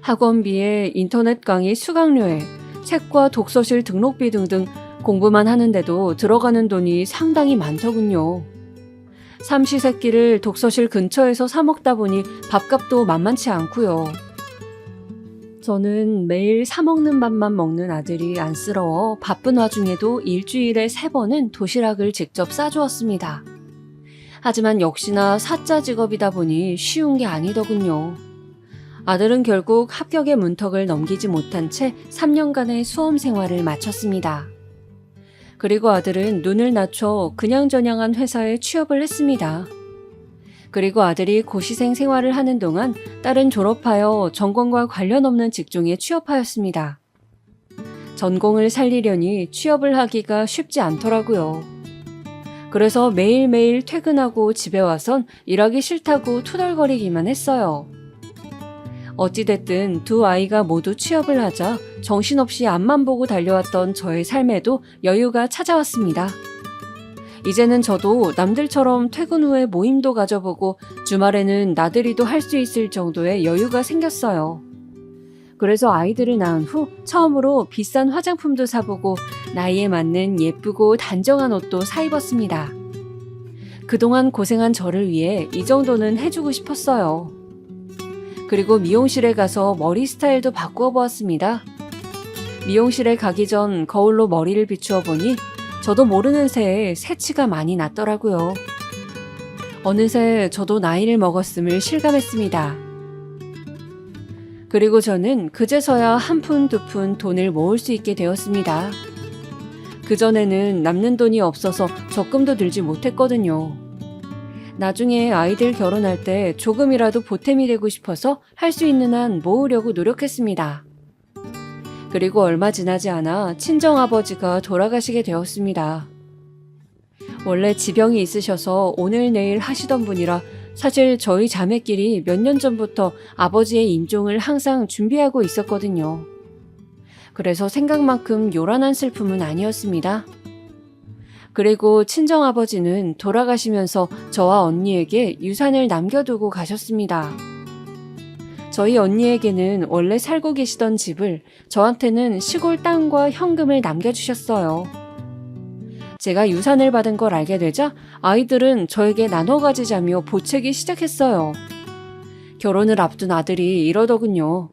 학원비에 인터넷 강의 수강료에 책과 독서실 등록비 등등 공부만 하는데도 들어가는 돈이 상당히 많더군요. 삼시세끼를 독서실 근처에서 사 먹다 보니 밥값도 만만치 않고요. 저는 매일 사 먹는 밥만 먹는 아들이 안쓰러워 바쁜 와중에도 일주일에 3번은 도시락을 직접 싸주었습니다. 하지만 역시나 사자 직업이다 보니 쉬운 게 아니더군요. 아들은 결국 합격의 문턱을 넘기지 못한 채 3년간의 수험 생활을 마쳤습니다. 그리고 아들은 눈을 낮춰 그냥저냥한 회사에 취업을 했습니다. 그리고 아들이 고시생 생활을 하는 동안 딸은 졸업하여 전공과 관련 없는 직종에 취업하였습니다. 전공을 살리려니 취업을 하기가 쉽지 않더라고요. 그래서 매일매일 퇴근하고 집에 와선 일하기 싫다고 투덜거리기만 했어요. 어찌됐든 두 아이가 모두 취업을 하자 정신없이 앞만 보고 달려왔던 저의 삶에도 여유가 찾아왔습니다. 이제는 저도 남들처럼 퇴근 후에 모임도 가져보고 주말에는 나들이도 할 수 있을 정도의 여유가 생겼어요. 그래서 아이들을 낳은 후 처음으로 비싼 화장품도 사보고 나이에 맞는 예쁘고 단정한 옷도 사 입었습니다. 그동안 고생한 저를 위해 이 정도는 해주고 싶었어요. 그리고 미용실에 가서 머리 스타일도 바꾸어 보았습니다. 미용실에 가기 전 거울로 머리를 비추어 보니 저도 모르는 새에 새치가 많이 났더라고요. 어느새 저도 나이를 먹었음을 실감했습니다. 그리고 저는 그제서야 한 푼 두 푼 돈을 모을 수 있게 되었습니다. 그전에는 남는 돈이 없어서 적금도 들지 못했거든요. 나중에 아이들 결혼할 때 조금이라도 보탬이 되고 싶어서 할 수 있는 한 모으려고 노력했습니다. 그리고 얼마 지나지 않아 친정아버지가 돌아가시게 되었습니다. 원래 지병이 있으셔서 오늘 내일 하시던 분이라 사실 저희 자매끼리 몇 년 전부터 아버지의 임종을 항상 준비하고 있었거든요. 그래서 생각만큼 요란한 슬픔은 아니었습니다. 그리고 친정아버지는 돌아가시면서 저와 언니에게 유산을 남겨두고 가셨습니다. 저희 언니에게는 원래 살고 계시던 집을, 저한테는 시골 땅과 현금을 남겨주셨어요. 제가 유산을 받은 걸 알게 되자 아이들은 저에게 나눠 가지자며 보채기 시작했어요. 결혼을 앞둔 아들이 이러더군요.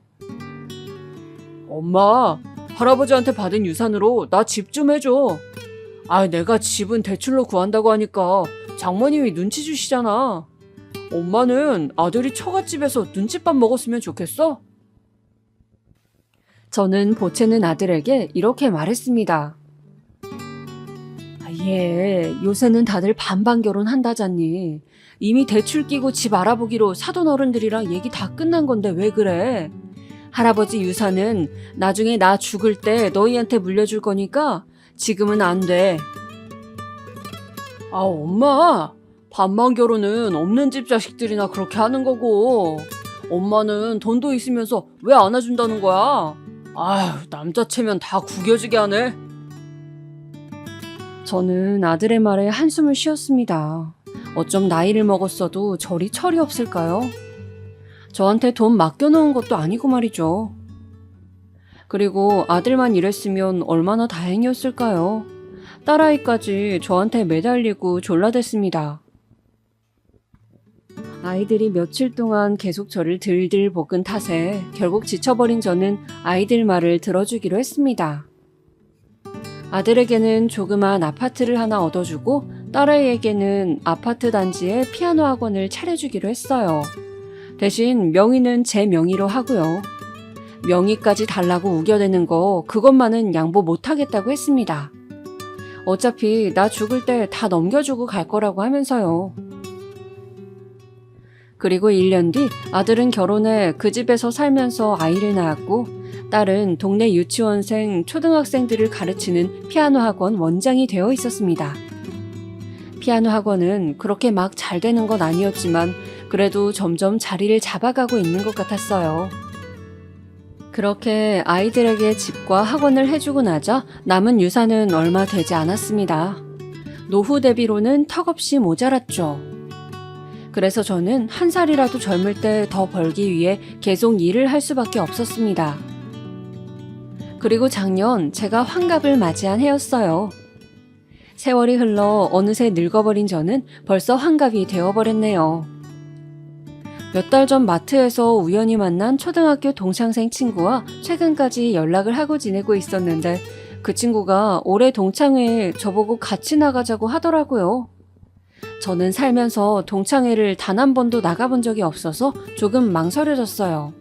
엄마, 할아버지한테 받은 유산으로 나 집 좀 해줘. 내가 집은 대출로 구한다고 하니까 장모님이 눈치 주시잖아. 엄마는 아들이 처갓집에서 눈칫밥 먹었으면 좋겠어? 저는 보채는 아들에게 이렇게 말했습니다. 요새는 다들 반반 결혼한다잖니. 이미 대출 끼고 집 알아보기로 사돈 어른들이랑 얘기 다 끝난 건데 왜 그래? 할아버지 유산은 나중에 나 죽을 때 너희한테 물려줄 거니까 지금은 안 돼. 엄마, 반반 결혼은 없는 집 자식들이나 그렇게 하는 거고, 엄마는 돈도 있으면서 왜 안아준다는 거야? 남자체면 다 구겨지게 하네. 저는 아들의 말에 한숨을 쉬었습니다. 어쩜 나이를 먹었어도 저리 철이 없을까요? 저한테 돈 맡겨놓은 것도 아니고 말이죠. 그리고 아들만 이랬으면 얼마나 다행이었을까요? 딸아이까지 저한테 매달리고 졸라댔습니다. 아이들이 며칠 동안 계속 저를 들들 볶은 탓에 결국 지쳐버린 저는 아이들 말을 들어주기로 했습니다. 아들에게는 조그만 아파트를 하나 얻어주고 딸아이에게는 아파트 단지에 피아노 학원을 차려주기로 했어요. 대신 명의는 제 명의로 하고요. 명의까지 달라고 우겨대는 거 그것만은 양보 못하겠다고 했습니다. 어차피 나 죽을 때 다 넘겨주고 갈 거라고 하면서요. 그리고 1년 뒤 아들은 결혼해 그 집에서 살면서 아이를 낳았고 딸은 동네 유치원생 초등학생들을 가르치는 피아노 학원 원장이 되어 있었습니다. 피아노 학원은 그렇게 막 잘 되는 건 아니었지만 그래도 점점 자리를 잡아가고 있는 것 같았어요. 그렇게 아이들에게 집과 학원을 해주고 나자 남은 유산은 얼마 되지 않았습니다. 노후 대비로는 턱없이 모자랐죠. 그래서 저는 한 살이라도 젊을 때 더 벌기 위해 계속 일을 할 수밖에 없었습니다. 그리고 작년 제가 환갑을 맞이한 해였어요. 세월이 흘러 어느새 늙어버린 저는 벌써 환갑이 되어버렸네요. 몇 달 전 마트에서 우연히 만난 초등학교 동창생 친구와 최근까지 연락을 하고 지내고 있었는데 그 친구가 올해 동창회에 저보고 같이 나가자고 하더라고요. 저는 살면서 동창회를 단 한 번도 나가본 적이 없어서 조금 망설여졌어요.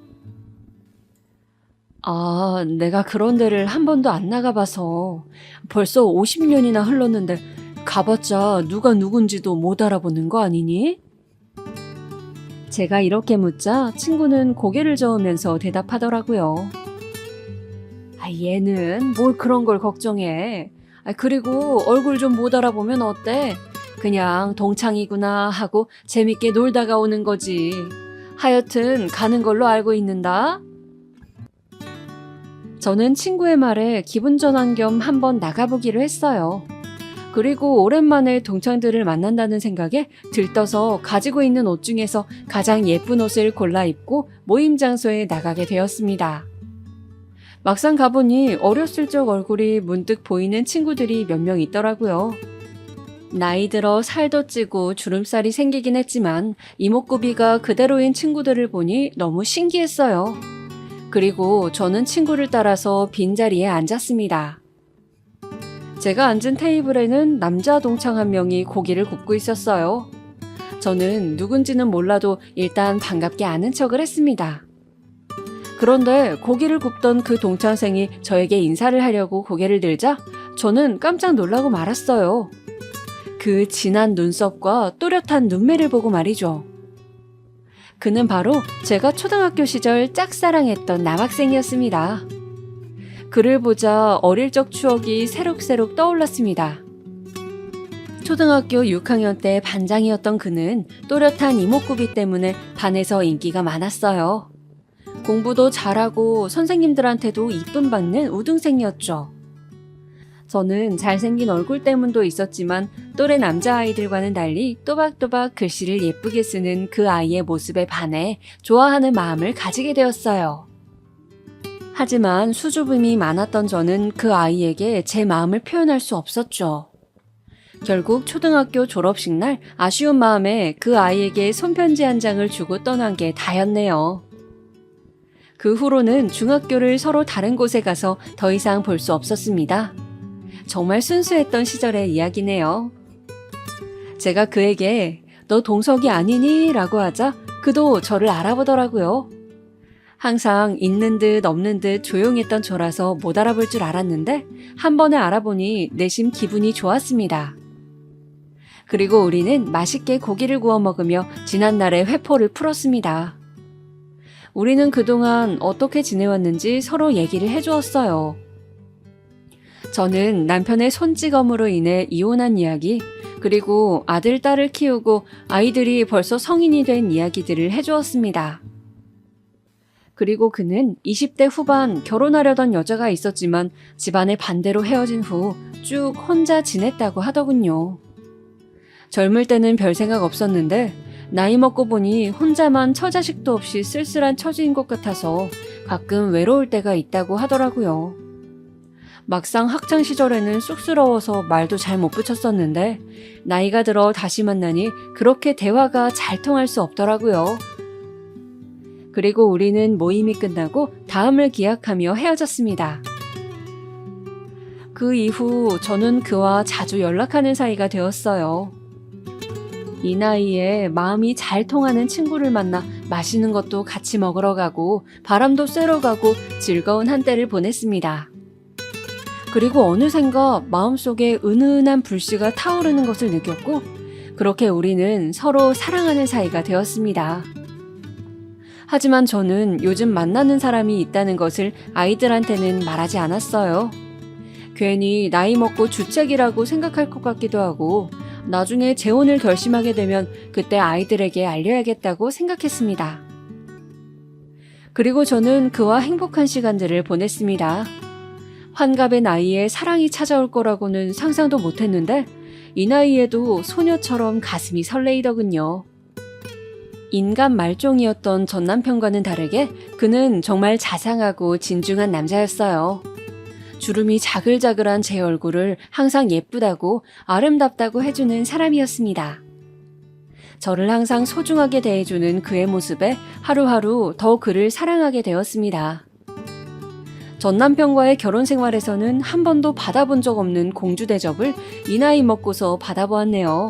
내가 그런 데를 한 번도 안 나가봐서 벌써 50년이나 흘렀는데 가봤자 누가 누군지도 못 알아보는 거 아니니? 제가 이렇게 묻자 친구는 고개를 저으면서 대답하더라고요. 얘는 뭘 그런 걸 걱정해. 그리고 얼굴 좀 못 알아보면 어때? 그냥 동창이구나 하고 재밌게 놀다가 오는 거지. 하여튼 가는 걸로 알고 있는다. 저는 친구의 말에 기분 전환 겸 한번 나가보기로 했어요. 그리고 오랜만에 동창들을 만난다는 생각에 들떠서 가지고 있는 옷 중에서 가장 예쁜 옷을 골라 입고 모임 장소에 나가게 되었습니다. 막상 가보니 어렸을 적 얼굴이 문득 보이는 친구들이 몇 명 있더라고요. 나이 들어 살도 찌고 주름살이 생기긴 했지만 이목구비가 그대로인 친구들을 보니 너무 신기했어요. 그리고 저는 친구를 따라서 빈자리에 앉았습니다. 제가 앉은 테이블에는 남자 동창 한 명이 고기를 굽고 있었어요. 저는 누군지는 몰라도 일단 반갑게 아는 척을 했습니다. 그런데 고기를 굽던 그 동창생이 저에게 인사를 하려고 고개를 들자 저는 깜짝 놀라고 말았어요. 그 진한 눈썹과 또렷한 눈매를 보고 말이죠. 그는 바로 제가 초등학교 시절 짝사랑했던 남학생이었습니다. 그를 보자 어릴 적 추억이 새록새록 떠올랐습니다. 초등학교 6학년 때 반장이었던 그는 또렷한 이목구비 때문에 반에서 인기가 많았어요. 공부도 잘하고 선생님들한테도 이쁨 받는 우등생이었죠. 저는 잘생긴 얼굴 때문도 있었지만 또래 남자아이들과는 달리 또박또박 글씨를 예쁘게 쓰는 그 아이의 모습에 반해 좋아하는 마음을 가지게 되었어요. 하지만 수줍음이 많았던 저는 그 아이에게 제 마음을 표현할 수 없었죠. 결국 초등학교 졸업식 날 아쉬운 마음에 그 아이에게 손편지 한 장을 주고 떠난 게 다였네요. 그 후로는 중학교를 서로 다른 곳에 가서 더 이상 볼 수 없었습니다. 정말 순수했던 시절의 이야기네요. 제가 그에게 너 동석이 아니니? 라고 하자 그도 저를 알아보더라고요. 항상 있는 듯 없는 듯 조용했던 저라서 못 알아볼 줄 알았는데 한 번에 알아보니 내심 기분이 좋았습니다. 그리고 우리는 맛있게 고기를 구워 먹으며 지난날의 회포를 풀었습니다. 우리는 그동안 어떻게 지내왔는지 서로 얘기를 해주었어요. 저는 남편의 손찌검으로 인해 이혼한 이야기, 그리고 아들, 딸을 키우고 아이들이 벌써 성인이 된 이야기들을 해주었습니다. 그리고 그는 20대 후반 결혼하려던 여자가 있었지만 집안의 반대로 헤어진 후 쭉 혼자 지냈다고 하더군요. 젊을 때는 별 생각 없었는데 나이 먹고 보니 혼자만 처자식도 없이 쓸쓸한 처지인 것 같아서 가끔 외로울 때가 있다고 하더라고요. 막상 학창 시절에는 쑥스러워서 말도 잘 못 붙였었는데 나이가 들어 다시 만나니 그렇게 대화가 잘 통할 수 없더라고요. 그리고 우리는 모임이 끝나고 다음을 기약하며 헤어졌습니다. 그 이후 저는 그와 자주 연락하는 사이가 되었어요. 이 나이에 마음이 잘 통하는 친구를 만나 맛있는 것도 같이 먹으러 가고 바람도 쐬러 가고 즐거운 한때를 보냈습니다. 그리고 어느샌가 마음속에 은은한 불씨가 타오르는 것을 느꼈고 그렇게 우리는 서로 사랑하는 사이가 되었습니다. 하지만 저는 요즘 만나는 사람이 있다는 것을 아이들한테는 말하지 않았어요. 괜히 나이 먹고 주책이라고 생각할 것 같기도 하고 나중에 재혼을 결심하게 되면 그때 아이들에게 알려야겠다고 생각했습니다. 그리고 저는 그와 행복한 시간들을 보냈습니다. 환갑의 나이에 사랑이 찾아올 거라고는 상상도 못했는데 이 나이에도 소녀처럼 가슴이 설레이더군요. 인간 말종이었던 전 남편과는 다르게 그는 정말 자상하고 진중한 남자였어요. 주름이 자글자글한 제 얼굴을 항상 예쁘다고 아름답다고 해주는 사람이었습니다. 저를 항상 소중하게 대해주는 그의 모습에 하루하루 더 그를 사랑하게 되었습니다. 전 남편과의 결혼 생활에서는 한 번도 받아본 적 없는 공주 대접을 이 나이 먹고서 받아보았네요.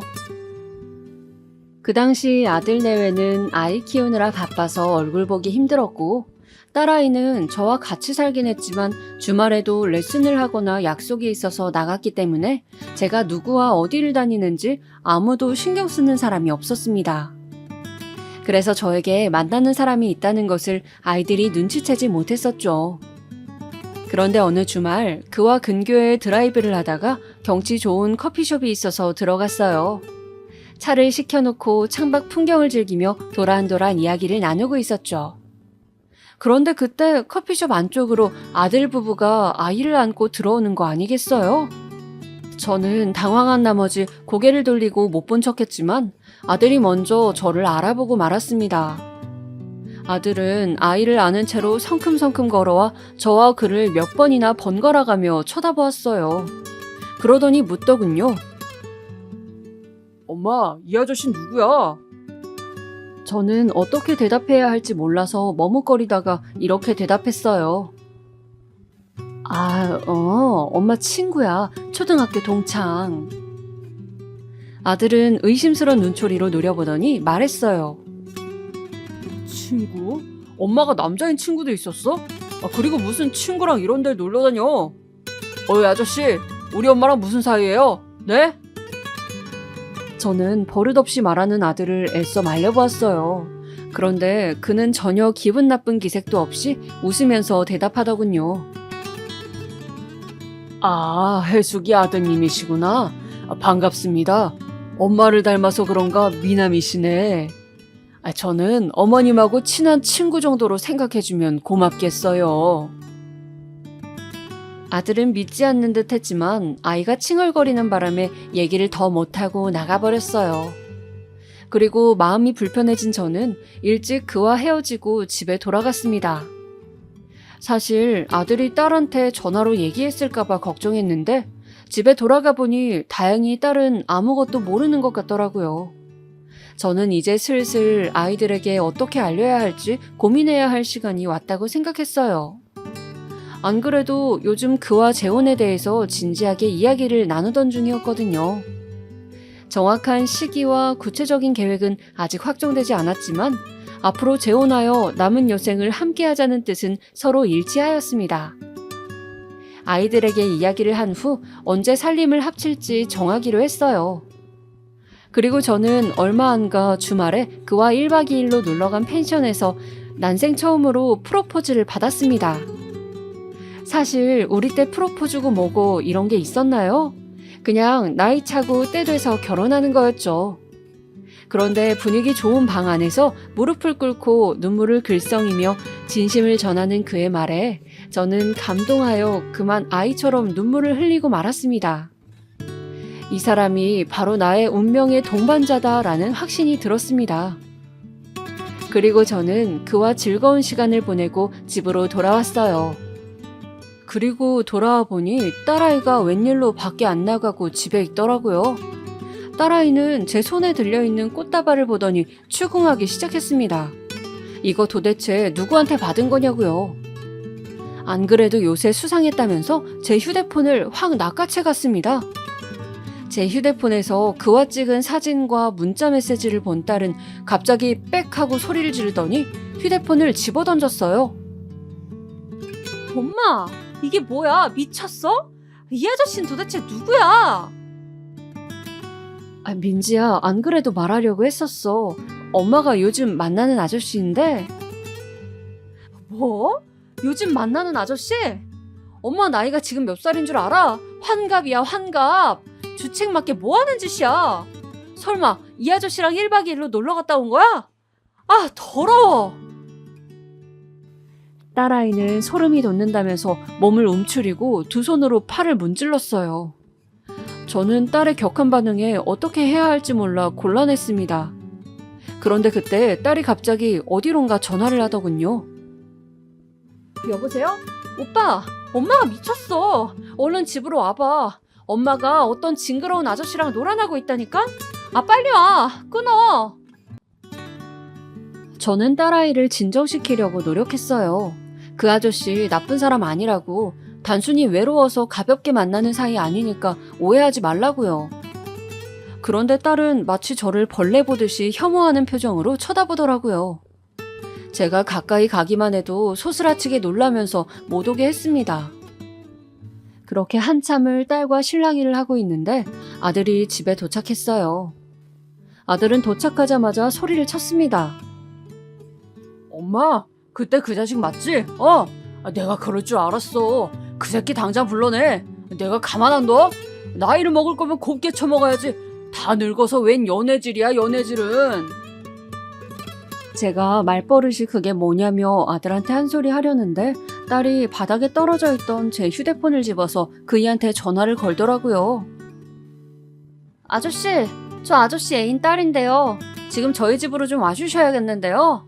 그 당시 아들 내외는 아이 키우느라 바빠서 얼굴 보기 힘들었고 딸아이는 저와 같이 살긴 했지만 주말에도 레슨을 하거나 약속이 있어서 나갔기 때문에 제가 누구와 어디를 다니는지 아무도 신경 쓰는 사람이 없었습니다. 그래서 저에게 만나는 사람이 있다는 것을 아이들이 눈치채지 못했었죠. 그런데 어느 주말 그와 근교에 드라이브를 하다가 경치 좋은 커피숍이 있어서 들어갔어요. 차를 시켜놓고 창밖 풍경을 즐기며 도란도란 이야기를 나누고 있었죠. 그런데 그때 커피숍 안쪽으로 아들 부부가 아이를 안고 들어오는 거 아니겠어요? 저는 당황한 나머지 고개를 돌리고 못 본 척했지만 아들이 먼저 저를 알아보고 말았습니다. 아들은 아이를 안은 채로 성큼성큼 걸어와 저와 그를 몇 번이나 번갈아가며 쳐다보았어요. 그러더니 묻더군요. 엄마, 이 아저씨 누구야? 저는 어떻게 대답해야 할지 몰라서 머뭇거리다가 이렇게 대답했어요. 엄마 친구야. 초등학교 동창. 아들은 의심스러운 눈초리로 노려보더니 말했어요. 친구? 엄마가 남자인 친구도 있었어? 그리고 무슨 친구랑 이런 데를 놀러 다녀? 어이 아저씨, 우리 엄마랑 무슨 사이예요? 네? 저는 버릇없이 말하는 아들을 애써 말려보았어요. 그런데 그는 전혀 기분 나쁜 기색도 없이 웃으면서 대답하더군요. 해숙이 아드님이시구나. 반갑습니다. 엄마를 닮아서 그런가 미남이시네. 저는 어머님하고 친한 친구 정도로 생각해주면 고맙겠어요. 아들은 믿지 않는 듯 했지만 아이가 칭얼거리는 바람에 얘기를 더 못하고 나가버렸어요. 그리고 마음이 불편해진 저는 일찍 그와 헤어지고 집에 돌아갔습니다. 사실 아들이 딸한테 전화로 얘기했을까봐 걱정했는데 집에 돌아가 보니 다행히 딸은 아무것도 모르는 것 같더라고요. 저는 이제 슬슬 아이들에게 어떻게 알려야 할지 고민해야 할 시간이 왔다고 생각했어요. 안 그래도 요즘 그와 재혼에 대해서 진지하게 이야기를 나누던 중이었거든요. 정확한 시기와 구체적인 계획은 아직 확정되지 않았지만 앞으로 재혼하여 남은 여생을 함께하자는 뜻은 서로 일치하였습니다. 아이들에게 이야기를 한 후 언제 살림을 합칠지 정하기로 했어요. 그리고 저는 얼마 안가 주말에 그와 1박 2일로 놀러간 펜션에서 난생 처음으로 프로포즈를 받았습니다. 사실 우리 때 프로포즈고 뭐고 이런 게 있었나요? 그냥 나이 차고 때 돼서 결혼하는 거였죠. 그런데 분위기 좋은 방 안에서 무릎을 꿇고 눈물을 글썽이며 진심을 전하는 그의 말에 저는 감동하여 그만 아이처럼 눈물을 흘리고 말았습니다. 이 사람이 바로 나의 운명의 동반자다라는 확신이 들었습니다. 그리고 저는 그와 즐거운 시간을 보내고 집으로 돌아왔어요. 그리고 돌아와 보니 딸아이가 웬일로 밖에 안 나가고 집에 있더라고요. 딸아이는 제 손에 들려있는 꽃다발을 보더니 추궁하기 시작했습니다. 이거 도대체 누구한테 받은 거냐고요. 안 그래도 요새 수상했다면서 제 휴대폰을 확 낚아채 갔습니다. 제 휴대폰에서 그와 찍은 사진과 문자 메시지를 본 딸은 갑자기 빽 하고 소리를 지르더니 휴대폰을 집어던졌어요. 엄마, 이게 뭐야? 미쳤어? 이 아저씨는 도대체 누구야? 아, 민지야, 안 그래도 말하려고 했었어. 엄마가 요즘 만나는 아저씨인데. 뭐? 요즘 만나는 아저씨? 엄마 나이가 지금 몇 살인 줄 알아? 환갑이야, 환갑. 주책 맞게 뭐 하는 짓이야? 설마 이 아저씨랑 1박 2일로 놀러 갔다 온 거야? 아, 더러워. 딸아이는 소름이 돋는다면서 몸을 움츠리고 두 손으로 팔을 문질렀어요. 저는 딸의 격한 반응에 어떻게 해야 할지 몰라 곤란했습니다. 그런데 그때 딸이 갑자기 어디론가 전화를 하더군요. 여보세요? 오빠, 엄마가 미쳤어. 얼른 집으로 와봐. 엄마가 어떤 징그러운 아저씨랑 놀아나고 있다니까? 아, 빨리 와. 끊어. 저는 딸아이를 진정시키려고 노력했어요. 그 아저씨 나쁜 사람 아니라고, 단순히 외로워서 가볍게 만나는 사이 아니니까 오해하지 말라고요. 그런데 딸은 마치 저를 벌레 보듯이 혐오하는 표정으로 쳐다보더라고요. 제가 가까이 가기만 해도 소스라치게 놀라면서 못 오게 했습니다. 그렇게 한참을 딸과 실랑이를 하고 있는데 아들이 집에 도착했어요. 아들은 도착하자마자 소리를 쳤습니다. 엄마, 그때 그 자식 맞지? 내가 그럴 줄 알았어. 그 새끼 당장 불러내. 내가 가만 안 둬? 나이를 먹을 거면 곱게 처먹어야지. 다 늙어서 웬 연애질이야, 연애질은. 제가 말버릇이 그게 뭐냐며 아들한테 한 소리 하려는데 딸이 바닥에 떨어져 있던 제 휴대폰을 집어서 그이한테 전화를 걸더라고요. 아저씨, 저 아저씨 애인 딸인데요. 지금 저희 집으로 좀 와주셔야겠는데요.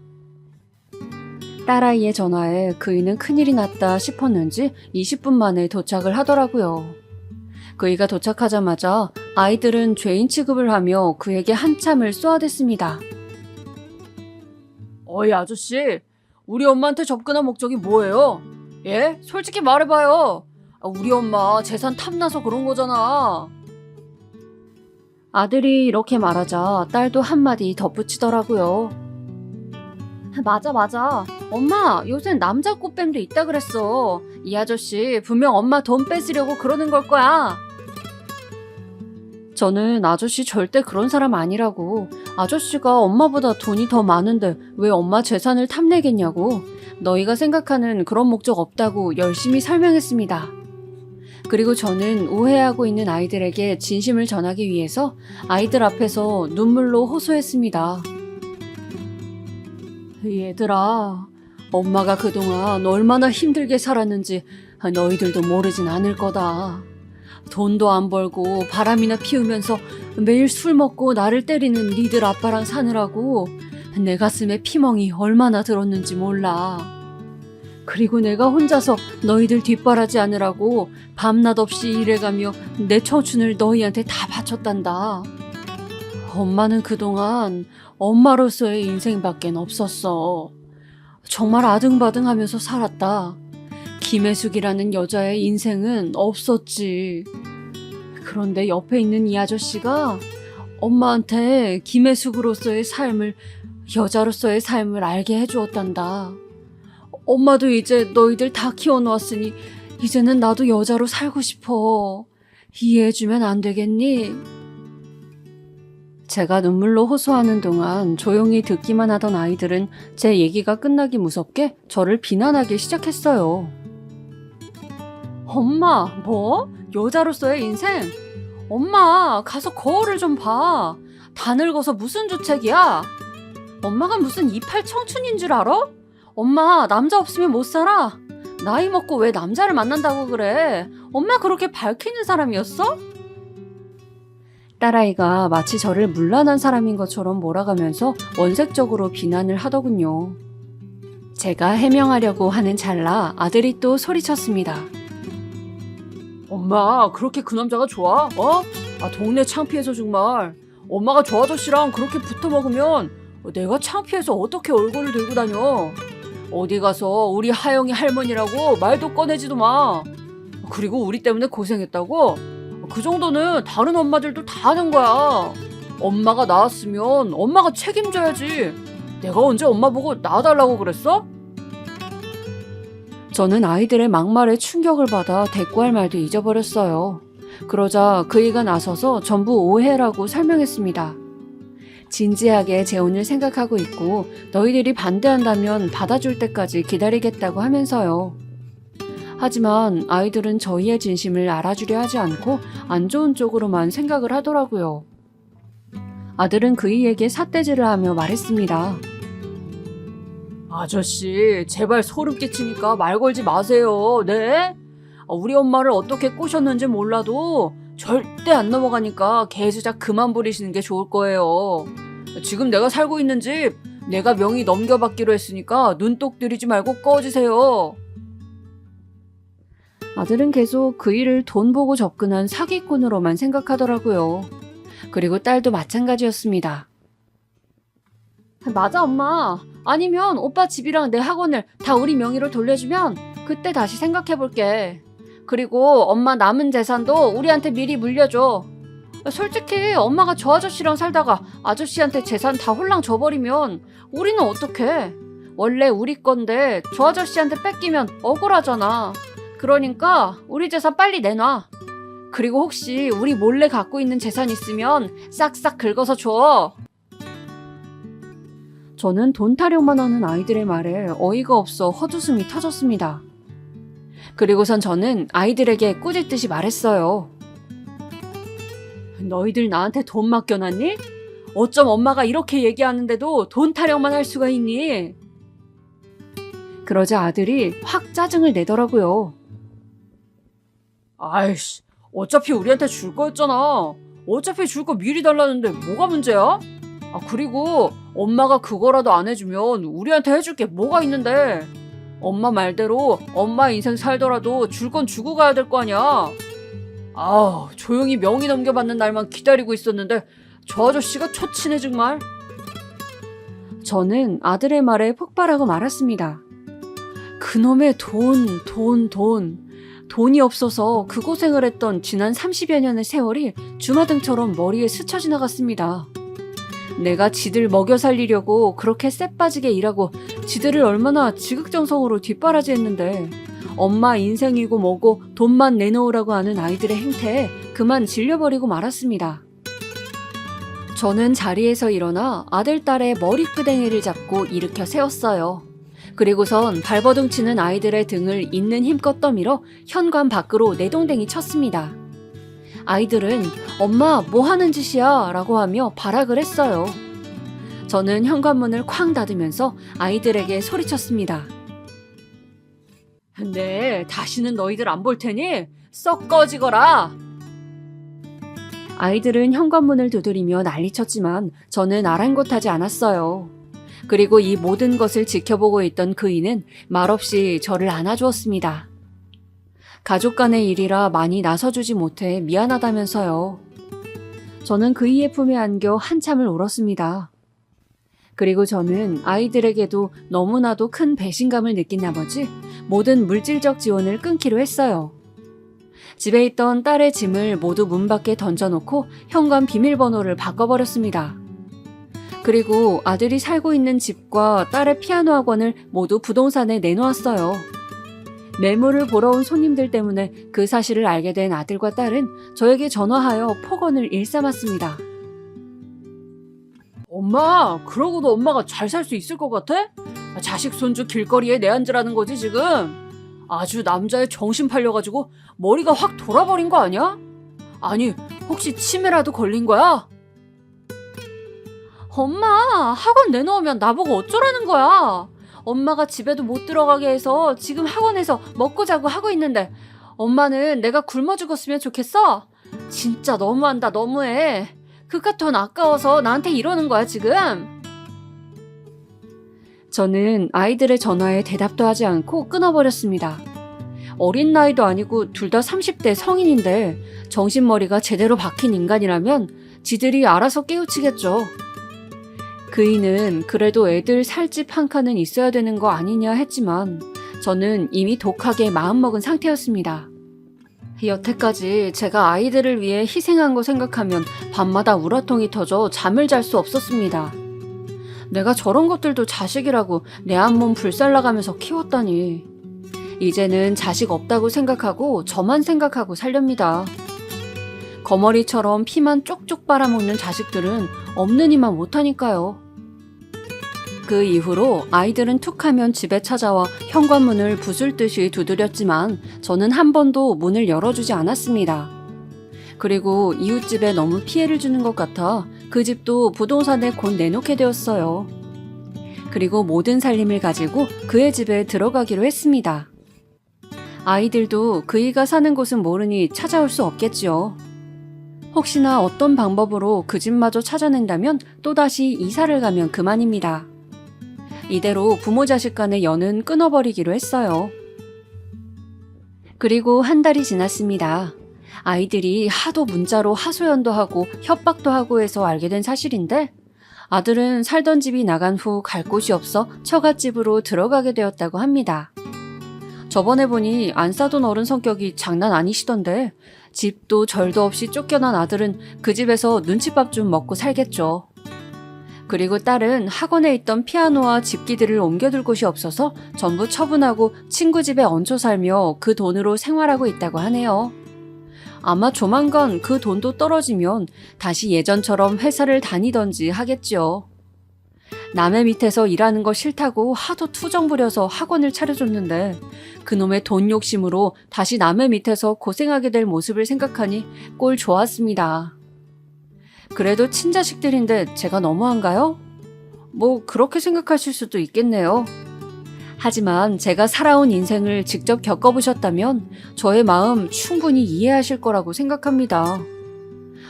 딸아이의 전화에 그이는 큰일이 났다 싶었는지 20분 만에 도착을 하더라고요. 그이가 도착하자마자 아이들은 죄인 취급을 하며 그에게 한참을 쏘아댔습니다. 어이, 아저씨. 우리 엄마한테 접근한 목적이 뭐예요? 예? 솔직히 말해봐요. 우리 엄마 재산 탐나서 그런 거잖아. 아들이 이렇게 말하자 딸도 한마디 덧붙이더라고요. 맞아. 엄마, 요새 남자 꽃뱀도 있다 그랬어. 이 아저씨 분명 엄마 돈 뺏으려고 그러는 걸 거야. 저는 아저씨 절대 그런 사람 아니라고, 아저씨가 엄마보다 돈이 더 많은데 왜 엄마 재산을 탐내겠냐고, 너희가 생각하는 그런 목적 없다고 열심히 설명했습니다. 그리고 저는 오해하고 있는 아이들에게 진심을 전하기 위해서 아이들 앞에서 눈물로 호소했습니다. 얘들아, 엄마가 그동안 얼마나 힘들게 살았는지 너희들도 모르진 않을 거다. 돈도 안 벌고 바람이나 피우면서 매일 술 먹고 나를 때리는 니들 아빠랑 사느라고 내 가슴에 피멍이 얼마나 들었는지 몰라. 그리고 내가 혼자서 너희들 뒷바라지 하느라고 밤낮 없이 일해가며 내 청춘을 너희한테 다 바쳤단다. 엄마는 그동안 엄마로서의 인생밖엔 없었어. 정말 아등바등하면서 살았다. 김혜숙이라는 여자의 인생은 없었지. 그런데 옆에 있는 이 아저씨가 엄마한테 김혜숙으로서의 삶을 여자로서의 삶을 알게 해주었단다. 엄마도 이제 너희들 다 키워놓았으니 이제는 나도 여자로 살고 싶어. 이해해주면 안 되겠니? 제가 눈물로 호소하는 동안 조용히 듣기만 하던 아이들은 제 얘기가 끝나기 무섭게 저를 비난하기 시작했어요. 엄마, 뭐? 여자로서의 인생? 엄마, 가서 거울을 좀 봐. 다 늙어서 무슨 주책이야? 엄마가 무슨 이팔 청춘인 줄 알아? 엄마, 남자 없으면 못 살아. 나이 먹고 왜 남자를 만난다고 그래? 엄마 그렇게 밝히는 사람이었어? 딸아이가 마치 저를 문란한 사람인 것처럼 몰아가면서 원색적으로 비난을 하더군요. 제가 해명하려고 하는 찰나 아들이 또 소리쳤습니다. 엄마, 그렇게 그 남자가 좋아? 어? 동네 창피해서 정말. 엄마가 저 아저씨랑 그렇게 붙어 먹으면 내가 창피해서 어떻게 얼굴을 들고 다녀? 어디 가서 우리 하영이 할머니라고 말도 꺼내지도 마. 그리고 우리 때문에 고생했다고? 그 정도는 다른 엄마들도 다 하는 거야. 엄마가 낳았으면 엄마가 책임져야지. 내가 언제 엄마 보고 낳아달라고 그랬어? 저는 아이들의 막말에 충격을 받아 대꾸할 말도 잊어버렸어요. 그러자 그이가 나서서 전부 오해라고 설명했습니다. 진지하게 재혼을 생각하고 있고 너희들이 반대한다면 받아줄 때까지 기다리겠다고 하면서요. 하지만 아이들은 저희의 진심을 알아주려 하지 않고 안 좋은 쪽으로만 생각을 하더라고요. 아들은 그이에게 삿대질을 하며 말했습니다. 아저씨, 제발 소름 끼치니까 말 걸지 마세요. 네? 우리 엄마를 어떻게 꼬셨는지 몰라도 절대 안 넘어가니까 개수작 그만 부리시는 게 좋을 거예요. 지금 내가 살고 있는 집 내가 명의 넘겨받기로 했으니까 눈독 들이지 말고 꺼지세요. 아들은 계속 그이를 돈 보고 접근한 사기꾼으로만 생각하더라고요. 그리고 딸도 마찬가지였습니다. 맞아, 엄마. 아니면 오빠 집이랑 내 학원을 다 우리 명의로 돌려주면 그때 다시 생각해볼게. 그리고 엄마 남은 재산도 우리한테 미리 물려줘. 솔직히 엄마가 저 아저씨랑 살다가 아저씨한테 재산 다 홀랑 줘버리면 우리는 어떡해? 원래 우리 건데 저 아저씨한테 뺏기면 억울하잖아. 그러니까 우리 재산 빨리 내놔. 그리고 혹시 우리 몰래 갖고 있는 재산 있으면 싹싹 긁어서 줘. 저는 돈 타령만 하는 아이들의 말에 어이가 없어 헛웃음이 터졌습니다. 그리고선 저는 아이들에게 꾸짖듯이 말했어요. 너희들 나한테 돈 맡겨놨니? 어쩜 엄마가 이렇게 얘기하는데도 돈 타령만 할 수가 있니? 그러자 아들이 확 짜증을 내더라고요. 아이씨, 어차피 우리한테 줄 거였잖아. 어차피 줄 거 미리 달라는데 뭐가 문제야? 그리고 엄마가 그거라도 안 해주면 우리한테 해줄 게 뭐가 있는데. 엄마 말대로 엄마 인생 살더라도 줄 건 주고 가야 될 거 아니야. 조용히 명의 넘겨받는 날만 기다리고 있었는데 저 아저씨가 초치네 정말. 저는 아들의 말에 폭발하고 말았습니다. 그놈의 돈이 없어서 그 고생을 했던 지난 30여 년의 세월이 주마등처럼 머리에 스쳐 지나갔습니다. 내가 지들 먹여 살리려고 그렇게 쎄빠지게 일하고 지들을 얼마나 지극정성으로 뒷바라지했는데 엄마 인생이고 뭐고 돈만 내놓으라고 하는 아이들의 행태에 그만 질려버리고 말았습니다. 저는 자리에서 일어나 아들, 딸의 머리끄댕이를 잡고 일으켜 세웠어요. 그리고선 발버둥 치는 아이들의 등을 있는 힘껏 떠밀어 현관 밖으로 내동댕이 쳤습니다. 아이들은 엄마 뭐 하는 짓이야 라고 하며 발악을 했어요. 저는 현관문을 쾅 닫으면서 아이들에게 소리쳤습니다. 네, 다시는 너희들 안 볼 테니 썩 꺼지거라. 아이들은 현관문을 두드리며 난리쳤지만 저는 아랑곳하지 않았어요. 그리고 이 모든 것을 지켜보고 있던 그이는 말없이 저를 안아주었습니다. 가족 간의 일이라 많이 나서주지 못해 미안하다면서요. 저는 그이의 품에 안겨 한참을 울었습니다. 그리고 저는 아이들에게도 너무나도 큰 배신감을 느낀 나머지 모든 물질적 지원을 끊기로 했어요. 집에 있던 딸의 짐을 모두 문 밖에 던져놓고 현관 비밀번호를 바꿔버렸습니다. 그리고 아들이 살고 있는 집과 딸의 피아노 학원을 모두 부동산에 내놓았어요. 매물을 보러 온 손님들 때문에 그 사실을 알게 된 아들과 딸은 저에게 전화하여 폭언을 일삼았습니다. 엄마, 그러고도 엄마가 잘 살 수 있을 것 같아? 자식 손주 길거리에 내앉으라는 거지 지금? 아주 남자의 정신 팔려가지고 머리가 확 돌아버린 거 아니야? 아니, 혹시 치매라도 걸린 거야? 엄마, 학원 내놓으면 나보고 어쩌라는 거야? 엄마가 집에도 못 들어가게 해서 지금 학원에서 먹고 자고 하고 있는데 엄마는 내가 굶어 죽었으면 좋겠어? 진짜 너무한다, 너무해. 그깟 돈 아까워서 나한테 이러는 거야, 지금? 저는 아이들의 전화에 대답도 하지 않고 끊어버렸습니다. 어린 나이도 아니고 둘 다 30대 성인인데 정신머리가 제대로 박힌 인간이라면 지들이 알아서 깨우치겠죠. 그이는 그래도 애들 살 집 한 칸은 있어야 되는 거 아니냐 했지만 저는 이미 독하게 마음먹은 상태였습니다. 여태까지 제가 아이들을 위해 희생한 거 생각하면 밤마다 우라통이 터져 잠을 잘 수 없었습니다. 내가 저런 것들도 자식이라고 내 한 몸 불살라가면서 키웠다니. 이제는 자식 없다고 생각하고 저만 생각하고 살렵니다. 거머리처럼 피만 쪽쪽 빨아먹는 자식들은 없는 이만 못하니까요. 그 이후로 아이들은 툭하면 집에 찾아와 현관문을 부술듯이 두드렸지만 저는 한 번도 문을 열어주지 않았습니다. 그리고 이웃집에 너무 피해를 주는 것 같아 그 집도 부동산에 곧 내놓게 되었어요. 그리고 모든 살림을 가지고 그의 집에 들어가기로 했습니다. 아이들도 그이가 사는 곳은 모르니 찾아올 수 없겠지요. 혹시나 어떤 방법으로 그 집마저 찾아낸다면 또다시 이사를 가면 그만입니다. 이대로 부모 자식 간의 연은 끊어버리기로 했어요. 그리고 한 달이 지났습니다. 아이들이 하도 문자로 하소연도 하고 협박도 하고 해서 알게 된 사실인데 아들은 살던 집이 나간 후 갈 곳이 없어 처갓집으로 들어가게 되었다고 합니다. 저번에 보니 안 싸던 어른 성격이 장난 아니시던데 집도 절도 없이 쫓겨난 아들은 그 집에서 눈칫밥 좀 먹고 살겠죠. 그리고 딸은 학원에 있던 피아노와 집기들을 옮겨둘 곳이 없어서 전부 처분하고 친구 집에 얹혀 살며 그 돈으로 생활하고 있다고 하네요. 아마 조만간 그 돈도 떨어지면 다시 예전처럼 회사를 다니던지 하겠죠. 남의 밑에서 일하는 거 싫다고 하도 투정 부려서 학원을 차려줬는데 그놈의 돈 욕심으로 다시 남의 밑에서 고생하게 될 모습을 생각하니 꼴 좋았습니다. 그래도 친자식들인데 제가 너무한가요? 뭐 그렇게 생각하실 수도 있겠네요. 하지만 제가 살아온 인생을 직접 겪어보셨다면 저의 마음 충분히 이해하실 거라고 생각합니다.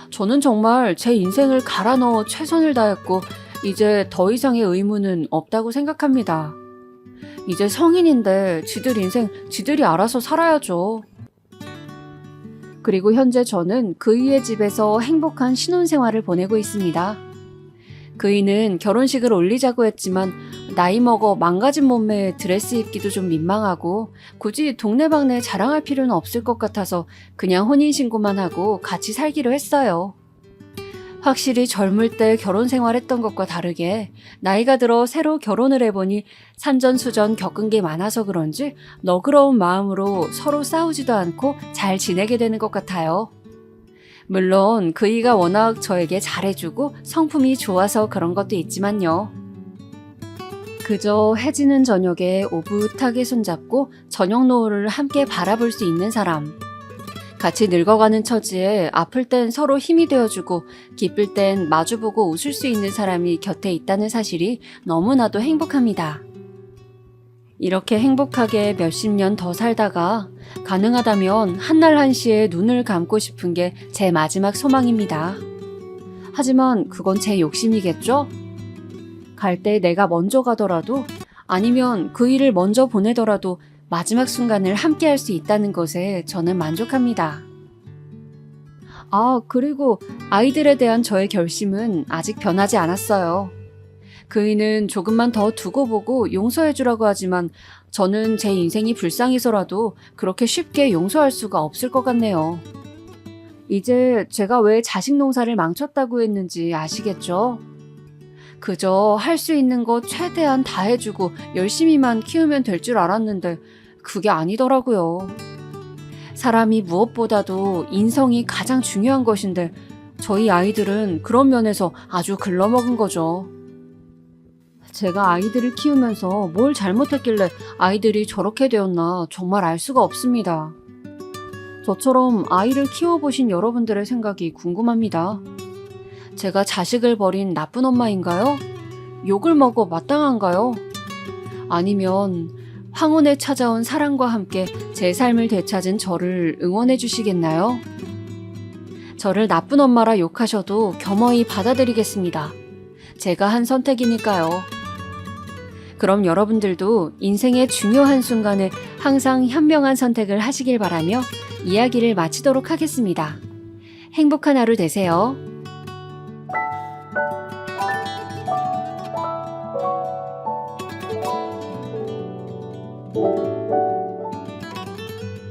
저는 정말 제 인생을 갈아 넣어 최선을 다했고 이제 더 이상의 의무는 없다고 생각합니다. 이제 성인인데 지들 인생 지들이 알아서 살아야죠. 그리고 현재 저는 그이의 집에서 행복한 신혼생활을 보내고 있습니다. 그이는 결혼식을 올리자고 했지만 나이 먹어 망가진 몸매에 드레스 입기도 좀 민망하고 굳이 동네방네 자랑할 필요는 없을 것 같아서 그냥 혼인신고만 하고 같이 살기로 했어요. 확실히 젊을 때 결혼 생활했던 것과 다르게 나이가 들어 새로 결혼을 해보니 산전수전 겪은 게 많아서 그런지 너그러운 마음으로 서로 싸우지도 않고 잘 지내게 되는 것 같아요. 물론 그이가 워낙 저에게 잘해주고 성품이 좋아서 그런 것도 있지만요. 그저 해지는 저녁에 오붓하게 손잡고 저녁 노을을 함께 바라볼 수 있는 사람. 같이 늙어가는 처지에 아플 땐 서로 힘이 되어주고 기쁠 땐 마주보고 웃을 수 있는 사람이 곁에 있다는 사실이 너무나도 행복합니다. 이렇게 행복하게 몇십 년 더 살다가 가능하다면 한날 한시에 눈을 감고 싶은 게 제 마지막 소망입니다. 하지만 그건 제 욕심이겠죠? 갈 때 내가 먼저 가더라도 아니면 그 일을 먼저 보내더라도 마지막 순간을 함께 할 수 있다는 것에 저는 만족합니다. 아, 그리고 아이들에 대한 저의 결심은 아직 변하지 않았어요. 그이는 조금만 더 두고 보고 용서해주라고 하지만 저는 제 인생이 불쌍해서라도 그렇게 쉽게 용서할 수가 없을 것 같네요. 이제 제가 왜 자식 농사를 망쳤다고 했는지 아시겠죠? 그저 할 수 있는 거 최대한 다 해주고 열심히만 키우면 될 줄 알았는데 그게 아니더라고요. 사람이 무엇보다도 인성이 가장 중요한 것인데 저희 아이들은 그런 면에서 아주 글러먹은 거죠. 제가 아이들을 키우면서 뭘 잘못했길래 아이들이 저렇게 되었나 정말 알 수가 없습니다. 저처럼 아이를 키워보신 여러분들의 생각이 궁금합니다. 제가 자식을 버린 나쁜 엄마인가요? 욕을 먹어 마땅한가요? 아니면 황혼에 찾아온 사랑과 함께 제 삶을 되찾은 저를 응원해 주시겠나요? 저를 나쁜 엄마라 욕하셔도 겸허히 받아들이겠습니다. 제가 한 선택이니까요. 그럼 여러분들도 인생의 중요한 순간에 항상 현명한 선택을 하시길 바라며 이야기를 마치도록 하겠습니다. 행복한 하루 되세요.